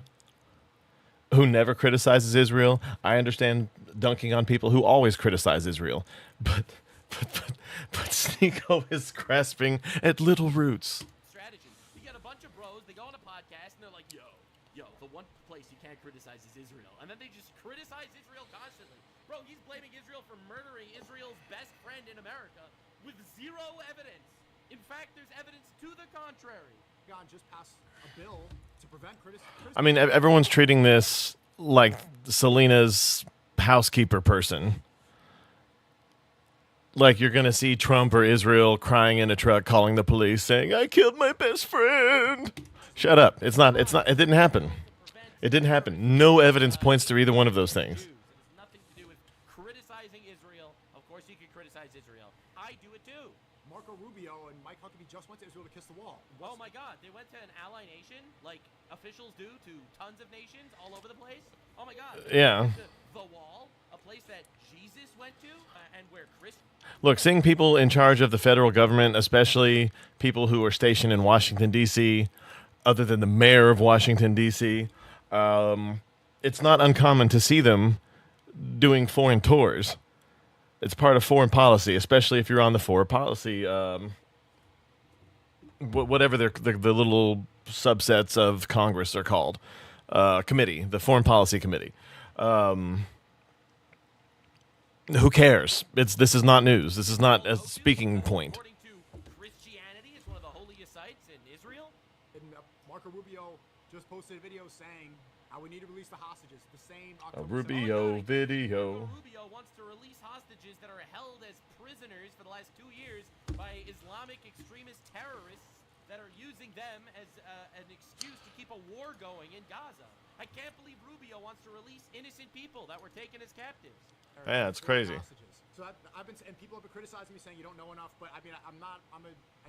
Speaker 1: who never criticizes Israel. I understand dunking on people who always criticize Israel. But Sneeko is grasping at little roots.
Speaker 9: Strategy. You get a bunch of bros, they go on a podcast, and they're like, yo, the one place you can't criticize is Israel. And then they just criticize Israel constantly. Bro, he's blaming Israel for murdering Israel's best friend in America with zero evidence. In fact, there's evidence to the contrary.
Speaker 7: God just passed a bill to prevent criticism.
Speaker 1: I mean, everyone's treating this like Selena's housekeeper person. Like you're going to see Trump or Israel crying in a truck, calling the police, saying, I killed my best friend. Shut up. It didn't happen. It didn't happen. No evidence points to either one of those things.
Speaker 9: It has nothing to do with criticizing Israel. Of course you can criticize Israel. I do it too.
Speaker 7: Marco Rubio and Mike Huckabee just went to Israel to kiss the wall.
Speaker 9: Oh my God, they went to an ally nation like officials do to tons of nations all over the place. Oh my God.
Speaker 1: Yeah.
Speaker 9: The wall, a place that Jesus went to and where Christians.
Speaker 1: Look, seeing people in charge of the federal government, especially people who are stationed in Washington, D.C., other than the mayor of Washington, D.C., it's not uncommon to see them doing foreign tours. It's part of foreign policy, especially if you're on the foreign policy, whatever the little subsets of Congress are called, committee, the Foreign Policy Committee. Who cares? This is not news. This is not a speaking point.
Speaker 9: Christianity is one of the holiest sites in Israel.
Speaker 7: And Marco Rubio just posted a video saying we need to release the hostages. The same
Speaker 1: A Rubio video.
Speaker 9: Rubio wants to release hostages that are held as prisoners for the last 2 years by Islamic extremist terrorists that are using them as an excuse to keep a war going in Gaza. I can't believe Rubio wants to release innocent people that were taken as captives.
Speaker 1: Yeah, it's crazy.
Speaker 7: So I've been, and people have been criticizing me saying you don't know enough, but I mean, I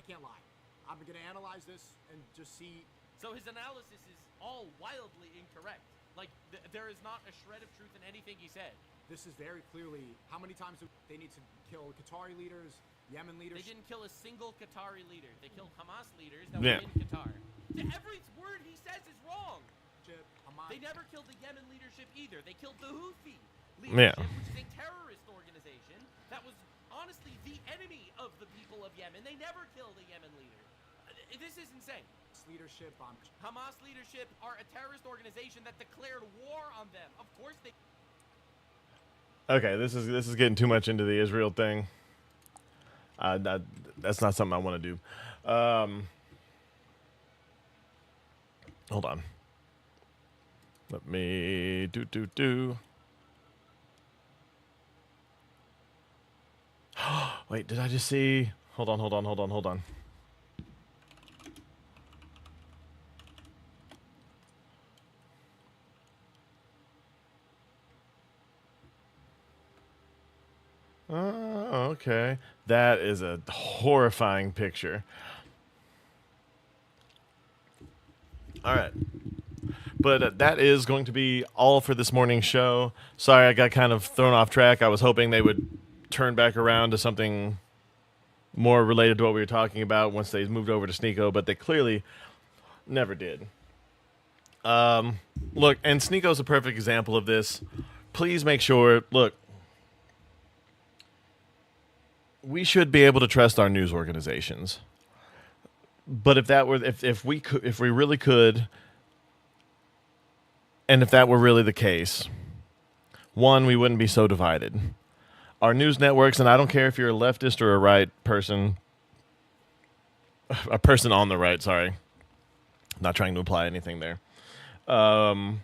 Speaker 7: can't lie. I'm going to analyze this and just see.
Speaker 9: So his analysis is all wildly incorrect. Like, there is not a shred of truth in anything he said.
Speaker 7: This is very clearly, how many times do they need to kill Qatari leaders, Yemen leaders?
Speaker 9: They didn't kill a single Qatari leader. They killed Hamas leaders that were in Qatar. Every word he says is wrong. They never killed the Yemen leadership either. They killed the Houthi leadership, which is a terrorist organization that was honestly the enemy of the people of Yemen. They never killed a Yemen leader. This is insane.
Speaker 18: Leadership,
Speaker 9: Hamas leadership are a terrorist organization that declared war on them. Of course they...
Speaker 1: Okay, this is getting too much into the Israel thing. That's not something I want to do. Hold on. Let me do. Wait, did I just see? Hold on. Oh, okay. That is a horrifying picture. All right. But that is going to be all for this morning's show. Sorry, I got kind of thrown off track. I was hoping they would turn back around to something more related to what we were talking about once they moved over to Sneeko, but they clearly never did. Look, and Sneeko's a perfect example of this. Please make sure, look, we should be able to trust our news organizations. But if we really could, and if that were really the case, one, we wouldn't be so divided. Our news networks, and I don't care if you're a leftist or a right person, a person on the right, sorry. Not trying to imply anything there. Our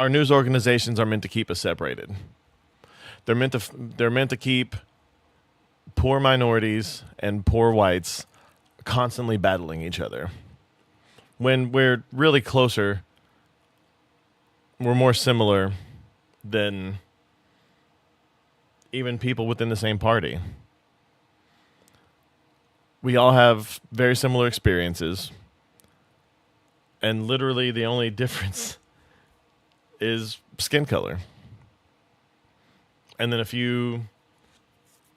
Speaker 1: news organizations are meant to keep us separated. They're meant to keep poor minorities and poor whites constantly battling each other. When we're really closer, we're more similar than even people within the same party. We all have very similar experiences, and literally the only difference is skin color. And then a few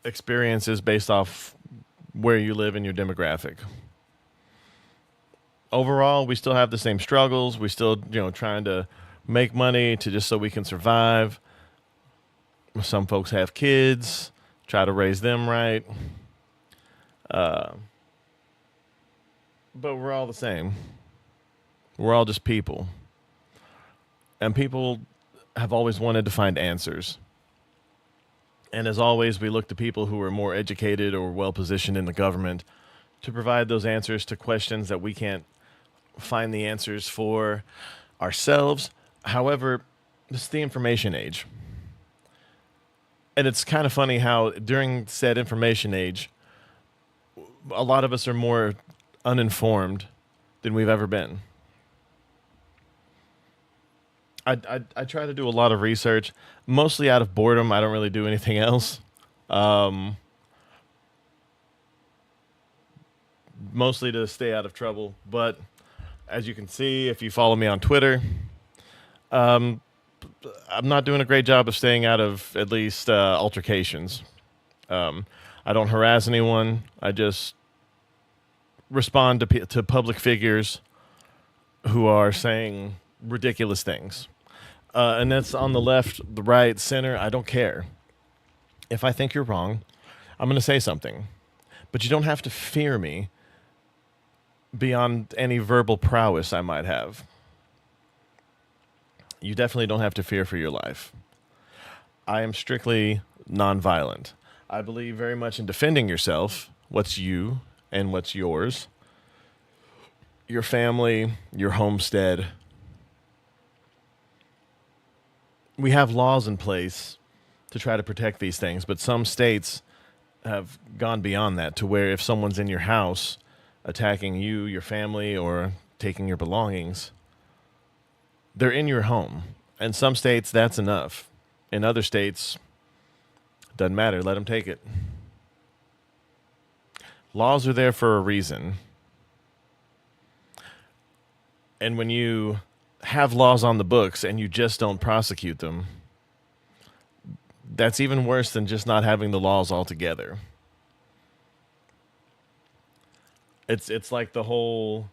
Speaker 1: experiences based off where you live and your demographic. Overall, we still have the same struggles. We still, trying to make money just so we can survive. Some folks have kids, try to raise them right. But we're all the same. We're all just people. And people have always wanted to find answers. And as always, we look to people who are more educated or well-positioned in the government to provide those answers to questions that we can't find the answers for ourselves. However, this is the information age. And it's kind of funny how during said information age, a lot of us are more uninformed than we've ever been. I try to do a lot of research, mostly out of boredom. I don't really do anything else. Mostly to stay out of trouble. But as you can see, if you follow me on Twitter, I'm not doing a great job of staying out of at least altercations. I don't harass anyone. I just respond to public figures who are saying ridiculous things. And that's on the left, the right, center. I don't care. If I think you're wrong, I'm going to say something. But you don't have to fear me beyond any verbal prowess I might have. You definitely don't have to fear for your life. I am strictly nonviolent. I believe very much in defending yourself, what's you and what's yours, your family, your homestead. We have laws in place to try to protect these things, but some states have gone beyond that to where if someone's in your house attacking you, your family, or taking your belongings, they're in your home. In some states, that's enough. In other states, doesn't matter. Let them take it. Laws are there for a reason. And when you have laws on the books and you just don't prosecute them, that's even worse than just not having the laws altogether. It's like the whole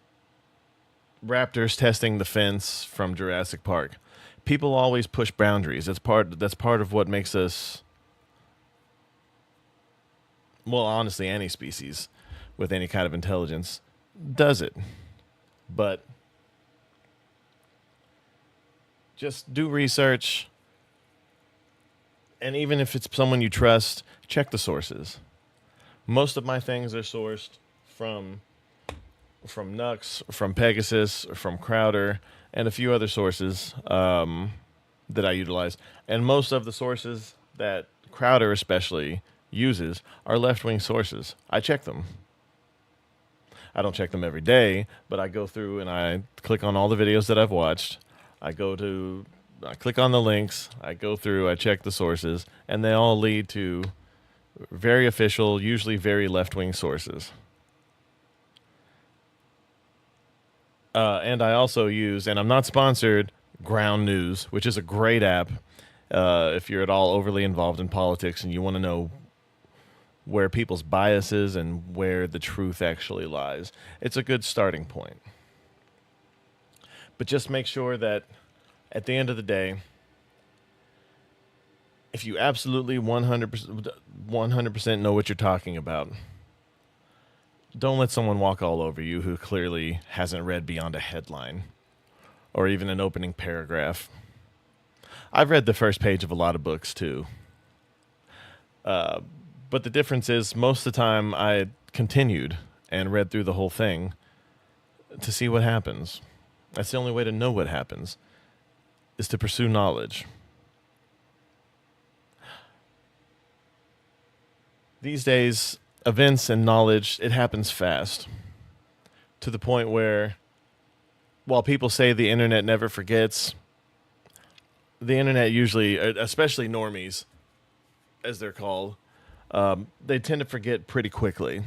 Speaker 1: raptors testing the fence from Jurassic Park. People always push boundaries. That's part of what makes us well, honestly, any species with any kind of intelligence does it. But just do research. And even if it's someone you trust, check the sources. Most of my things are sourced from Nux, from Pegasus, from Crowder, and a few other sources that I utilize. And most of the sources that Crowder especially uses are left-wing sources. I check them. I don't check them every day, but I go through and I click on all the videos that I've watched. I click on the links, I go through, I check the sources, and they all lead to very official, usually very left-wing sources. And I also use, and I'm not sponsored, Ground News, which is a great app if you're at all overly involved in politics and you want to know where people's biases and where the truth actually lies. It's a good starting point. But just make sure that at the end of the day, if you absolutely 100% know what you're talking about, don't let someone walk all over you who clearly hasn't read beyond a headline or even an opening paragraph. I've read the first page of a lot of books too. But the difference is most of the time I continued and read through the whole thing to see what happens. That's the only way to know what happens, is to pursue knowledge. These days, events and knowledge, it happens fast. To the point where, while people say the internet never forgets, the internet usually, especially normies, as they're called, they tend to forget pretty quickly.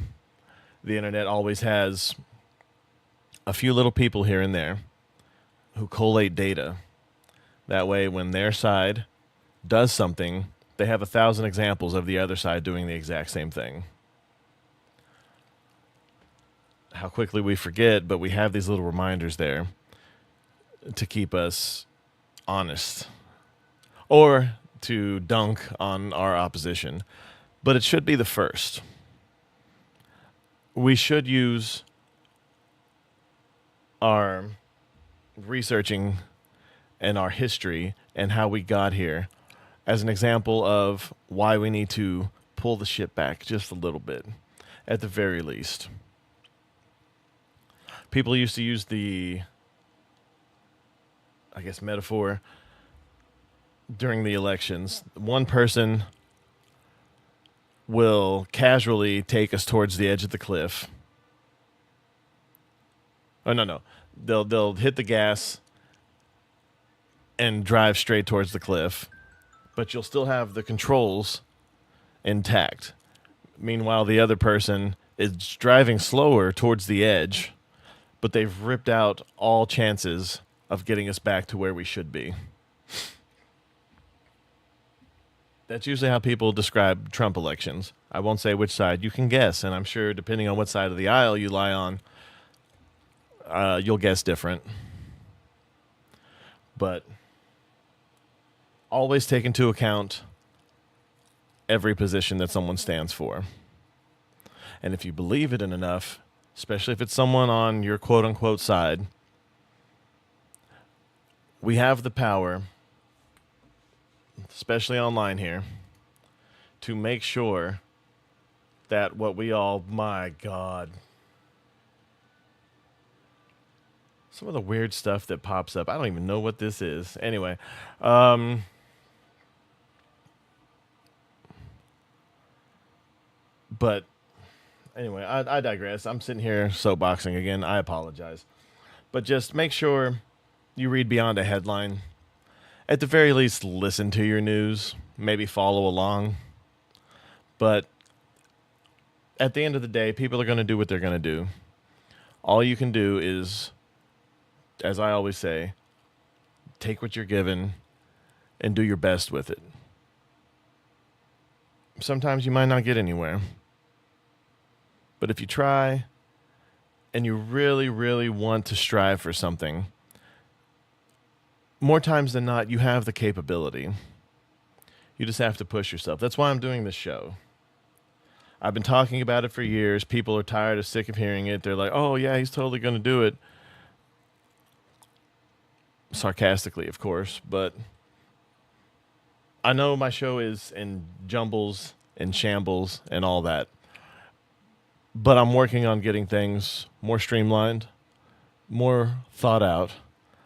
Speaker 1: The internet always has a few little people here and there who collate data. That way, when their side does something, they have 1,000 examples of the other side doing the exact same thing. How quickly we forget, but we have these little reminders there to keep us honest or to dunk on our opposition. But it should be the first. We should use our researching and our history and how we got here as an example of why we need to pull the shit back just a little bit, at the very least. People used to use the, I guess, metaphor during the elections. One person will casually take us towards the edge of the cliff. Oh, no. They'll hit the gas and drive straight towards the cliff, but you'll still have the controls intact. Meanwhile, the other person is driving slower towards the edge, but they've ripped out all chances of getting us back to where we should be. That's usually how people describe Trump elections. I won't say which side. You can guess, and I'm sure depending on what side of the aisle you lie on, you'll guess different. But always take into account every position that someone stands for. And if you believe it in enough, especially if it's someone on your quote-unquote side, we have the power, especially online here, to make sure that what we all, my God, some of the weird stuff that pops up. I don't even know what this is. Anyway, but anyway, I digress. I'm sitting here soapboxing again. I apologize. But just make sure you read beyond a headline. At the very least, listen to your news. Maybe follow along. But at the end of the day, people are going to do what they're going to do. All you can do is, as I always say, take what you're given and do your best with it. Sometimes you might not get anywhere. But if you try and you really, really want to strive for something, more times than not, you have the capability. You just have to push yourself. That's why I'm doing this show. I've been talking about it for years. People are tired or sick of hearing it. They're like, oh, yeah, he's totally going to do it. Sarcastically, of course. But I know my show is in jumbles and shambles and all that. But I'm working on getting things more streamlined, more thought out.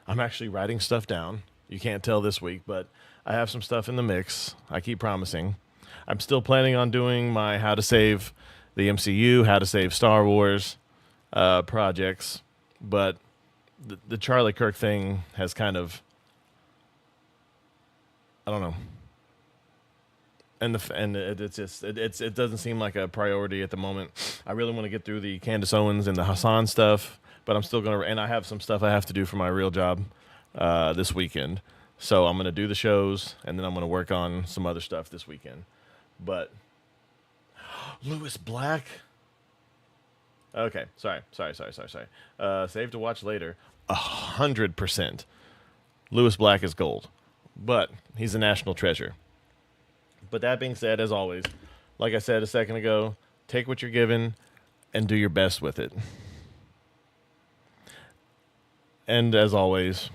Speaker 1: I'm actually writing stuff down. You can't tell this week, but I have some stuff in the mix. I keep promising. I'm still planning on doing my How to Save the MCU, How to Save Star Wars projects, but the Charlie Kirk thing has kind of, I don't know. And it doesn't seem like a priority at the moment. I really want to get through the Candace Owens and the Hassan stuff, but I'm still gonna. And I have some stuff I have to do for my real job this weekend. So I'm gonna do the shows, and then I'm gonna work on some other stuff this weekend. But Lewis Black. Okay, sorry. Save to watch later. 100%. Lewis Black is gold, but he's a national treasure. But that being said, as always, like I said a second ago, take what you're given and do your best with it. And as always,